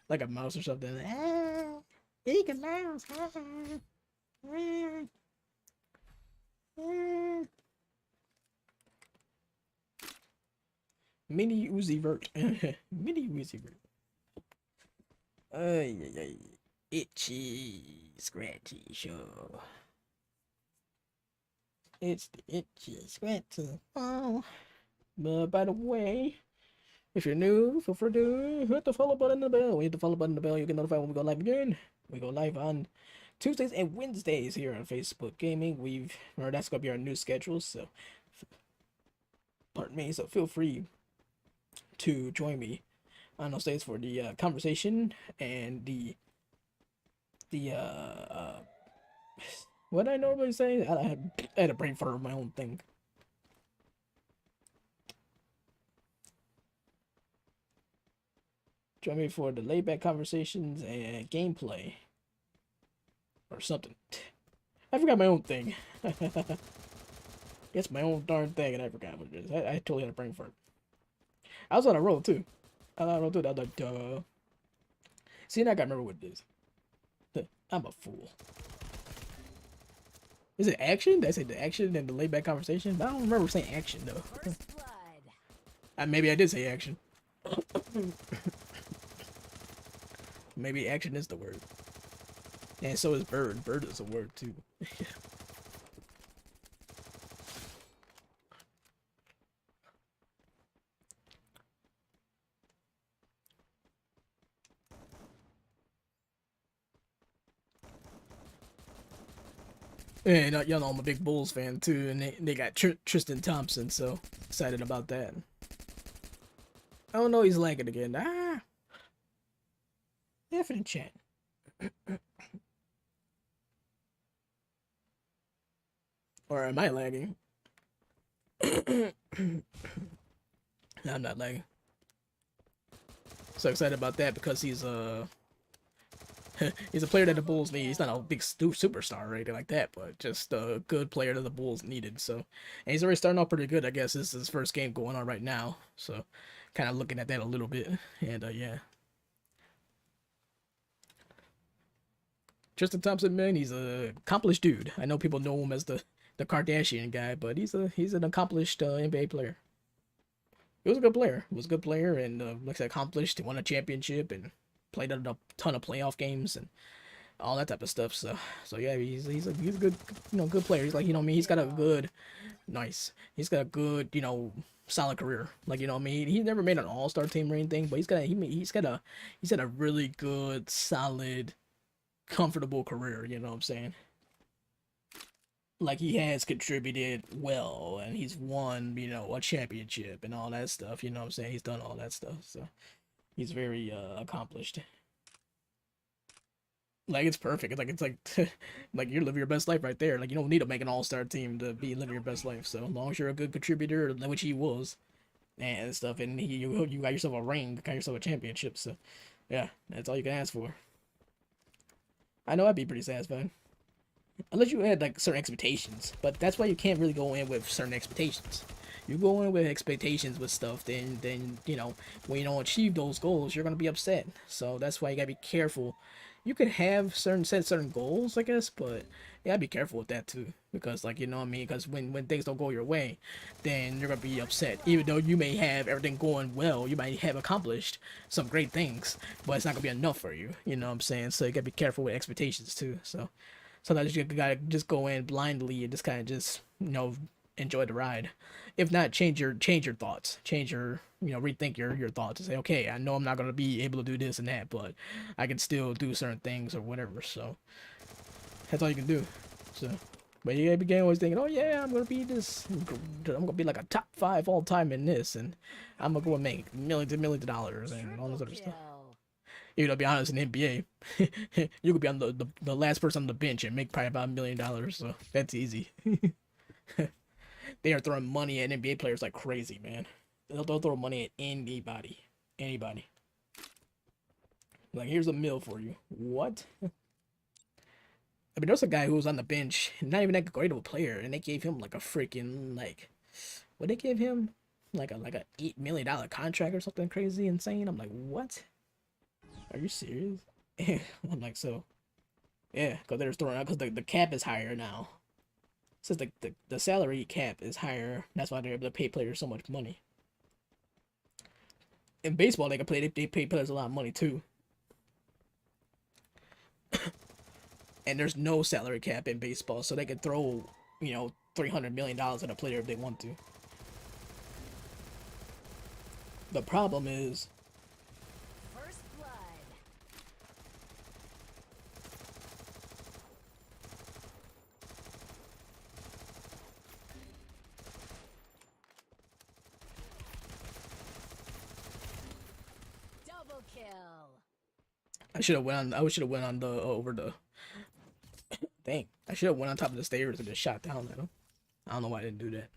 Like a mouse or something. Ah. Eek a mouse. Ah. Ah. Ah. Mini Uzi Vert. Mini Uzi Vert. Ay, ay, ay. Itchy, scratchy show. It's the itchy, scratchy. Oh. But by the way, if you're new, feel free to hit the follow button and the bell. When you hit the follow button and the bell, you get notified when we go live again. We go live on Tuesdays and Wednesdays here on Facebook Gaming. That's gonna be our new schedule, so pardon me. So feel free to join me on those days for the conversation and the what I normally say. I had a brain fart of my own thing. Join me for the laid back conversations and gameplay or something. I forgot my own thing. It's my own darn thing, and I forgot what it is. I totally had a brain fart. I was on a roll too. I was on a roll too. I was like, duh. See, now I gotta remember what it is. I'm a fool. Is it action? Did I say the action and the laid back conversation? I don't remember saying action though. First blood. Maybe I did say action. Maybe action is the word. And so is bird. Bird is a word too. And y'all know I'm a big Bulls fan too, and they got Tristan Thompson, so excited about that. Oh no, he's lagging again. Ah, F in chat. Or am I lagging? I'm not lagging. So excited about that because he's he's a player that the Bulls need. He's not a big superstar or anything like that, but just a good player that the Bulls needed. So, and he's already starting off pretty good. I guess this is his first game going on right now. So, kind of looking at that a little bit. And yeah, Tristan Thompson, man, he's a accomplished dude. I know people know him as the Kardashian guy, but he's an accomplished NBA player. He was a good player. He was a good player, and like I said, accomplished. He won a championship and played a ton of playoff games and all that type of stuff. So yeah, he's a good good player. He's like, you know what I mean, he's got a good he's got a good, solid career. Like, you know what I mean, he never made an all-star team or anything, but he's got a really good, solid, comfortable career, you know what I'm saying? Like, he has contributed well and he's won, a championship and all that stuff, you know what I'm saying? He's done all that stuff. So he's very accomplished. Like, it's perfect. It's like like you're living your best life right there. Like, you don't need to make an all-star team to be living your best life. So as long as you're a good contributor, which he was, and stuff, and you got yourself a ring, got yourself a championship. So yeah, that's all you can ask for. I know I'd be pretty satisfied. Unless you had like certain expectations, but that's why you can't really go in with certain expectations. You go in with expectations with stuff, then when you don't achieve those goals, you're gonna be upset. So that's why you gotta be careful. You could have certain goals, I guess, but yeah, be careful with that too, because like, you know what I mean, because when things don't go your way, then you're gonna be upset. Even though you may have everything going well, you might have accomplished some great things, but it's not gonna be enough for you. You know what I'm saying? So you gotta be careful with expectations too. So sometimes you gotta just go in blindly and just kind of enjoy the ride. If not, change your thoughts, rethink your thoughts and say, okay, I know I'm not gonna be able to do this and that, but I can still do certain things or whatever. So that's all you can do. So, but you gotta be always thinking, oh yeah, I'm gonna be this, I'm gonna be like a top 5 all time in this, and I'm gonna go and make millions and millions of dollars and all this other stuff. You know, to be honest, in the NBA, you could be on the last person on the bench and make probably about $1 million. So that's easy. They are throwing money at NBA players like crazy, man. They'll throw money at anybody. Anybody. Like, here's $1 million for you. What? I mean, there's a guy who was on the bench, not even that great of a player, and they gave him like a freaking, what they give him? Like a $8 million contract or something crazy insane. I'm like, what? Are you serious? I'm like, so, yeah, because they're throwing out, because the cap is higher now. Since the salary cap is higher, that's why they're able to pay players so much money. In baseball, they pay players a lot of money too. And there's no salary cap in baseball, so they can throw, $300 million at a player if they want to. The problem is, First blood. Double kill. I should have went on the over the dang. I should have went on top of the stairs and just shot down at him. I don't know why I didn't do that.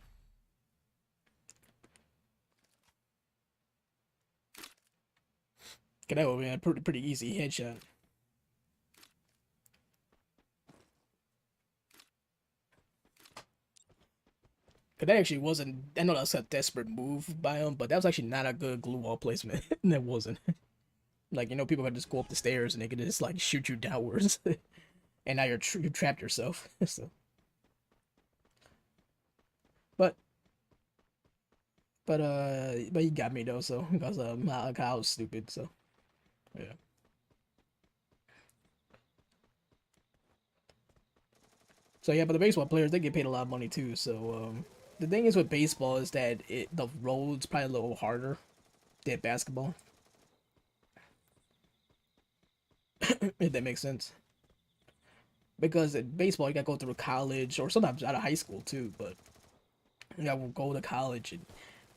Cause that would be a pretty easy headshot. Cause that actually wasn't. I know that's a desperate move by him, but that was actually not a good glue wall placement. That wasn't. Like, people could just go up the stairs and they could just like shoot you downwards, and now you trapped yourself. So, but he got me though. So because I was stupid. So yeah. So yeah, but the baseball players, they get paid a lot of money too. So the thing is with baseball is that the road's probably a little harder than basketball. If that makes sense. Because in baseball, you gotta go through college or sometimes out of high school too. But you gotta go to college and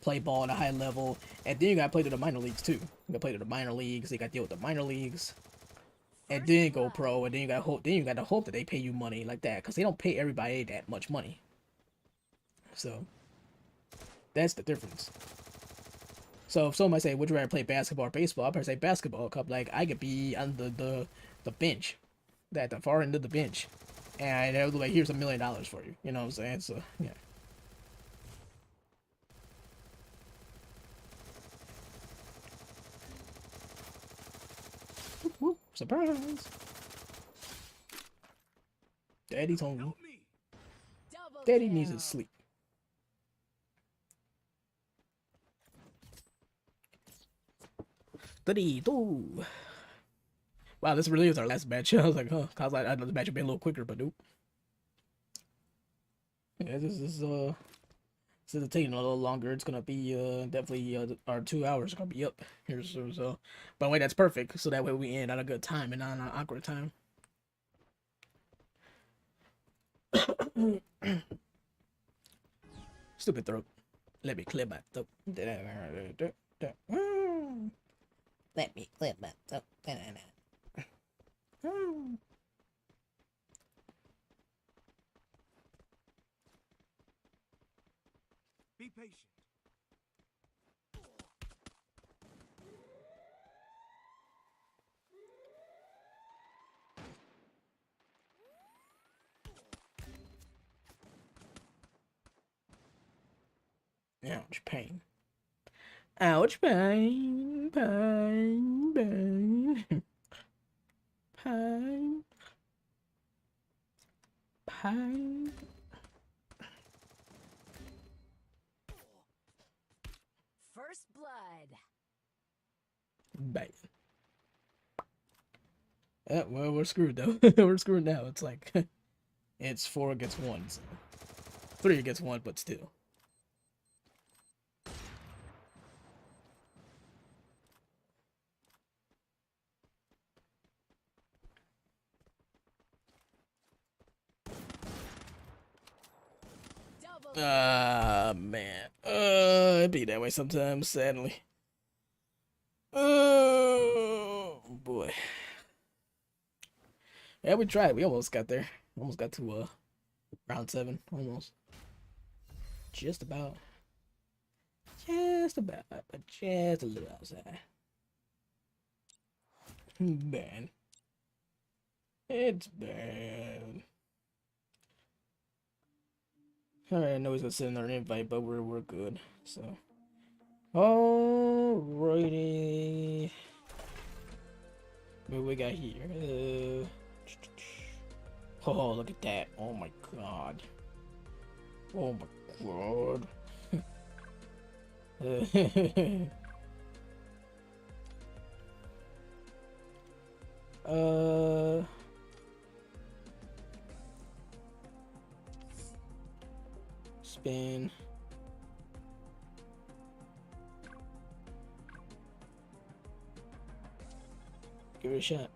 play ball at a high level, and then you gotta play to the minor leagues too. You gotta play to the minor leagues. You gotta deal with the minor leagues, and then go pro. And then you gotta hope. Then you gotta hope that they pay you money like that, because they don't pay everybody that much money. So That's the difference. So if somebody say, would you rather play basketball or baseball? I'll probably say basketball. Cause like I could be on the bench, at the far end of the bench, and they'll be like, here's $1 million for you. You know what I'm saying? So yeah. Whoop, whoop, surprise! Daddy's hungry. Help me. Double Daddy kill. needs to sleep. Daddy, do. Wow, this really is our last match. I was like, huh. I was like, I thought the match would be a little quicker, but nope. Yeah, this is taking a little longer. It's gonna be definitely our 2 hours are gonna be up here soon. So, by the way, that's perfect. So that way we end on a good time and not on an awkward time. Stupid throat. Let me clear my throat. Let me clear my throat. Be patient. Ouch, pain. Ouch, pain, pain, pain, pain, pain. First blood. Bang. Well, we're screwed though. We're screwed now. It's like it's 4 against 1, so 3 against 1, but still. Double Man. It be that way sometimes, sadly. Oh boy. Yeah, we tried. We almost got there. Almost got to round 7. Almost. Just about. Just about. But just a little outside. Bad. It's bad. Alright, I know he's gonna send another invite, but we're good. So, alrighty. What we got here? Oh, look at that! Oh my god! Oh my god! Spin. Give it a shot.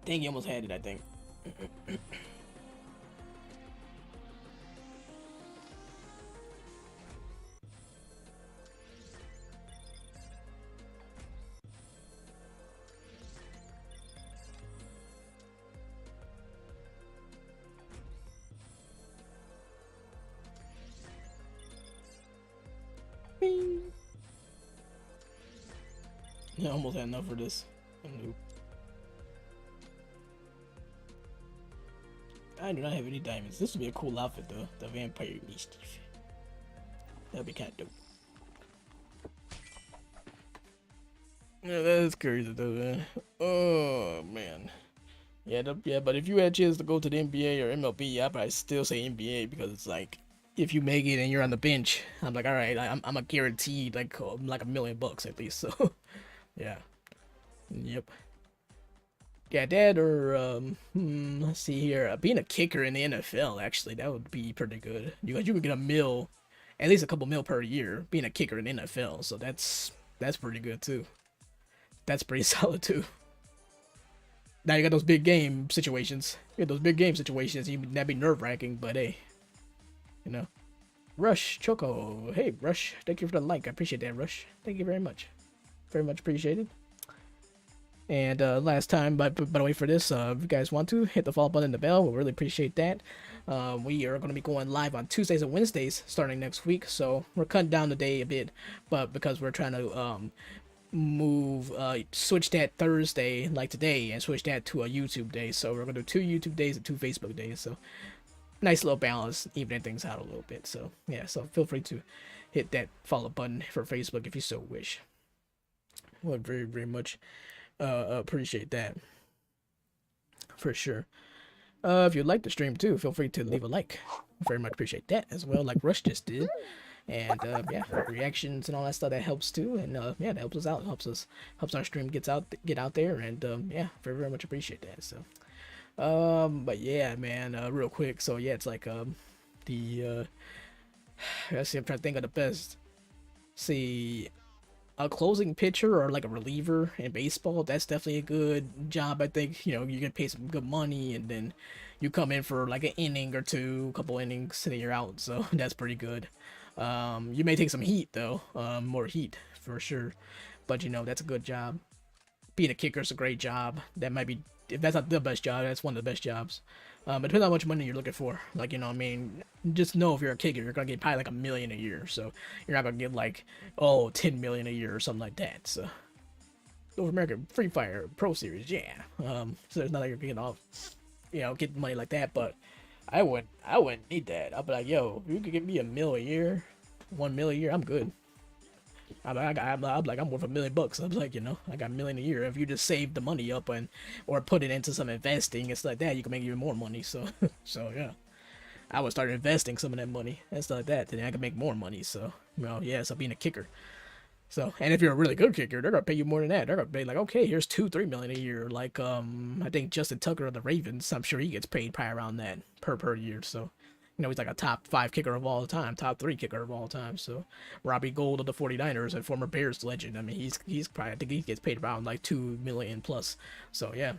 Dang, you almost had it, I think. Bing. Yeah, almost had enough for this. Nope. I do not have any diamonds. This would be a cool outfit though. The vampire mischief. That'd be kind of dope. Yeah, that's crazy though, man. Oh man. Yeah, but if you had a chance to go to the NBA or MLB, I'd probably still say NBA because it's like, if you make it and you're on the bench, I'm like, all right, I'm a guaranteed like $1 million at least. So, yeah, yep. Yeah, that or let's see here, being a kicker in the NFL actually that would be pretty good. You could get at least a couple mil per year being a kicker in the NFL. So that's pretty good too. That's pretty solid too. Now you got those big game situations. That'd be nerve-wracking, but hey, you know. Rush Choco, hey Rush, thank you for the like. I appreciate that, Rush. Thank you very much, very much appreciated. And last time, by the way, for this, if you guys want to hit the follow button and the bell, we'll really appreciate that. We are going to be going live on Tuesdays and Wednesdays starting next week, so we're cutting down the day a bit, but because we're trying to switch that Thursday like today and switch that to a YouTube day, so we're going to do 2 YouTube days and 2 Facebook days, so nice little balance, evening things out a little bit. So yeah, so feel free to hit that follow button for Facebook if you so wish. Would very, very much appreciate that for sure. If you'd like to stream too, feel free to leave a like. Very much appreciate that as well, like Rush just did. And yeah, reactions and all that stuff, that helps too. And yeah, that helps us out, helps our stream get out there. And yeah, very, very much appreciate that. So but yeah, man, real quick. So yeah, it's like let's see, I'm trying to think of the best. See, a closing pitcher or like a reliever in baseball, that's definitely a good job. I think, you know, you get paid some good money, and then you come in for like an inning or two, a couple innings, and then you're out. So that's pretty good. You may take some heat though, more heat for sure, but you know, that's a good job. Being a kicker is a great job. That might be, if that's not the best job, that's one of the best jobs. It depends on how much money you're looking for. Like, you know what I mean? Just know if you're a kicker, you're going to get probably like $1 million a year. So you're not going to get like, oh, 10 million a year or something like that. So North American Free Fire Pro Series, yeah. So there's not like you're getting off, you know, getting money like that. But I wouldn't need that. I'd be like, yo, if you could give me $1 million a year, $1 million a year, I'm good. I'm like, I'm worth $1 million. I'm like, you know, I got $1 million a year. If you just save the money up or put it into some investing and stuff like that, you can make even more money. So, so yeah, I would start investing some of that money and stuff like that. Then I can make more money. So, you know, yeah, so being a kicker. So, and if you're a really good kicker, they're gonna pay you more than that. They're gonna pay like, okay, here's $2-3 million a year. Like, I think Justin Tucker of the Ravens, I'm sure he gets paid probably around that per year. So, you know, he's like a top 5 kicker of all time, top 3 kicker of all time. So Robbie Gould of the 49ers and former Bears legend. I mean, he's probably, I think he gets paid around like $2 million plus. So yeah,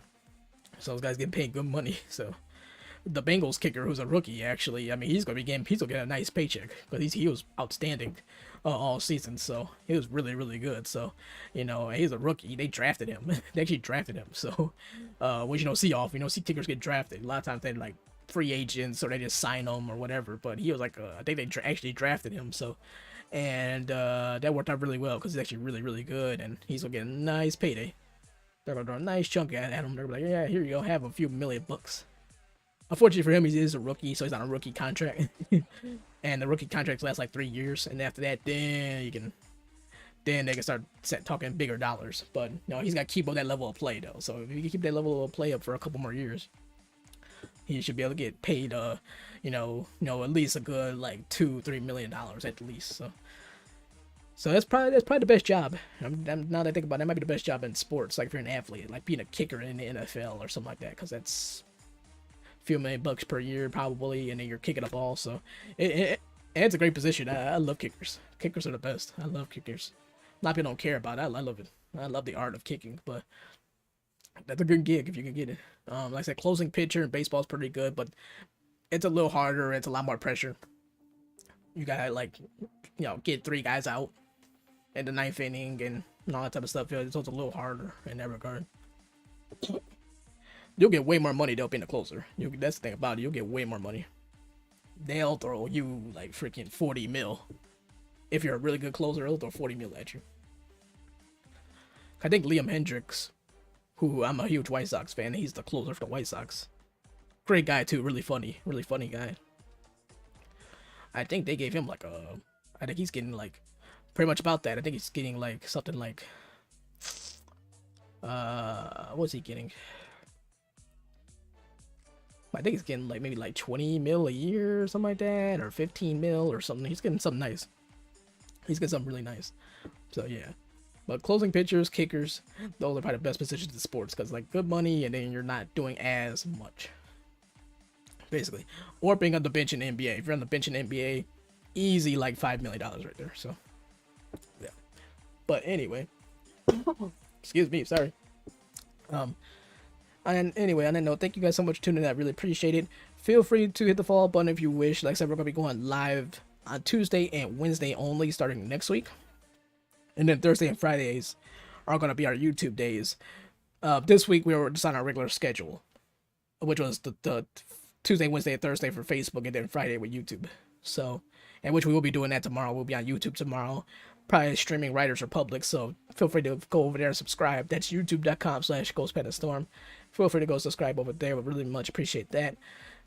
so those guys get paid good money. So the Bengals kicker, who's a rookie, actually, I mean, he's gonna get a nice paycheck, but he was outstanding all season. So he was really, really good. So, you know, he's a rookie. They drafted him. They actually drafted him. So which, you know, see kickers get drafted. A lot of times they like free agents, or they just sign them or whatever, but he was like I think they actually drafted him. So, and that worked out really well because he's actually really, really good, and he's gonna get a nice payday. They're gonna throw a nice chunk at him. They're like, yeah, here you go, have a few $1 million. Unfortunately for him, he is a rookie, so he's on a rookie contract. And the rookie contracts last like 3 years, and after that, then they can start talking bigger dollars. But no, he's got to keep up that level of play though. So if you can keep that level of play up for a couple more years, he should be able to get paid, you know, at least a good like $2-3 million at least. So that's probably the best job. Now that I think about it, that might be the best job in sports. Like if you're an athlete, like being a kicker in the NFL or something like that, because that's a few $1 million per year probably, and then you're kicking a ball. So it's a great position. I love kickers. Kickers are the best. I love kickers. A lot of people don't care about it. I love it. I love the art of kicking, but that's a good gig if you can get it. Like I said, closing pitcher in baseball is pretty good, but it's a little harder. It's a lot more pressure. You gotta, like, you know, get 3 guys out in the 9th inning and all that type of stuff. So it's a little harder in that regard. You'll get way more money though being a closer. That's the thing about it. You'll get way more money. They'll throw you like freaking 40 mil. If you're a really good closer, they'll throw 40 mil at you. I think Liam Hendricks, who I'm a huge White Sox fan, he's the closer for the White Sox. Great guy too, really funny guy. I think they gave him like I think he's getting like pretty much about that. I think he's getting like something like what's he getting? I think he's getting like maybe like 20 mil a year or something like that, or 15 mil or something. He's getting something nice. He's getting something really nice. So yeah. But closing pitchers, kickers, those are probably the best positions in sports because like good money, and then you're not doing as much, basically. Or being on the bench in the NBA. If you're on the bench in the NBA, easy like $5 million right there. So yeah. But anyway, excuse me, sorry. And anyway, on that note, thank you guys so much for tuning in. I really appreciate it. Feel free to hit the follow button if you wish. Like I said, we're gonna be going live on Tuesday and Wednesday only, starting next week. And then Thursday and Fridays are going to be our YouTube days. This week we were just on our regular schedule, which was the Tuesday, Wednesday, and Thursday for Facebook, and then Friday with YouTube. So, and which we will be doing that tomorrow. We'll be on YouTube tomorrow, probably streaming Writers Republic. So feel free to go over there and subscribe. That's youtube.com/GhostPandaStorm. Feel free to go subscribe over there. Would really much appreciate that.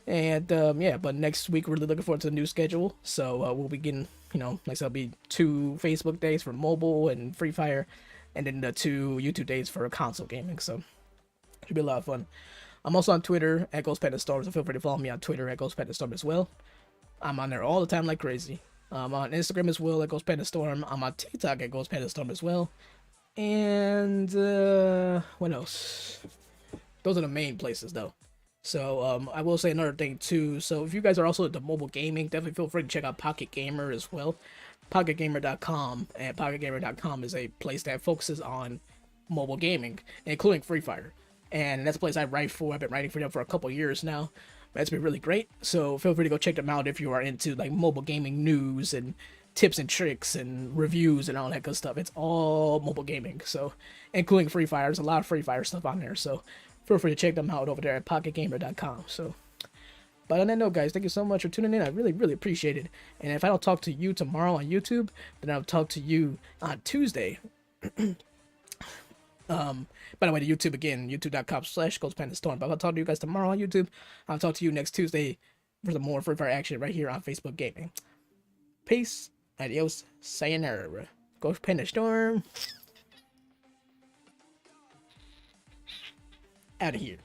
And yeah, but next week we're really looking forward to the new schedule. So we'll be getting, like I said, it'll be 2 Facebook days for mobile and Free Fire, and then the 2 YouTube days for console gaming. So it'll be a lot of fun. I'm also on Twitter at GhostPandaStorm, so feel free to follow me on Twitter at GhostPandaStorm as well. I'm on there all the time like crazy. I'm on Instagram as well at GhostPandaStorm. I'm on TikTok at GhostPandaStorm as well. And what else? Those are the main places though. So I will say another thing too. So if you guys are also into mobile gaming, definitely feel free to check out Pocket Gamer as well. PocketGamer.com, and PocketGamer.com is a place that focuses on mobile gaming, including Free Fire. And that's a place I write for. I've been writing for them for a couple years now. That's been really great. So feel free to go check them out if you are into like mobile gaming news and tips and tricks and reviews and all that good stuff. It's all mobile gaming, so including Free Fire. There's a lot of Free Fire stuff on there. So feel free to check them out over there at PocketGamer.com. So, but on that note, guys, thank you so much for tuning in. I really, really appreciate it. And if I don't talk to you tomorrow on YouTube, then I'll talk to you on Tuesday. By the way, the YouTube again, youtube.com/GhostPandaStorm. But I'll talk to you guys tomorrow on YouTube. I'll talk to you next Tuesday for some more Free Fire action right here on Facebook Gaming. Peace, adios, sayonara. Ghost Panda Storm. Out of here.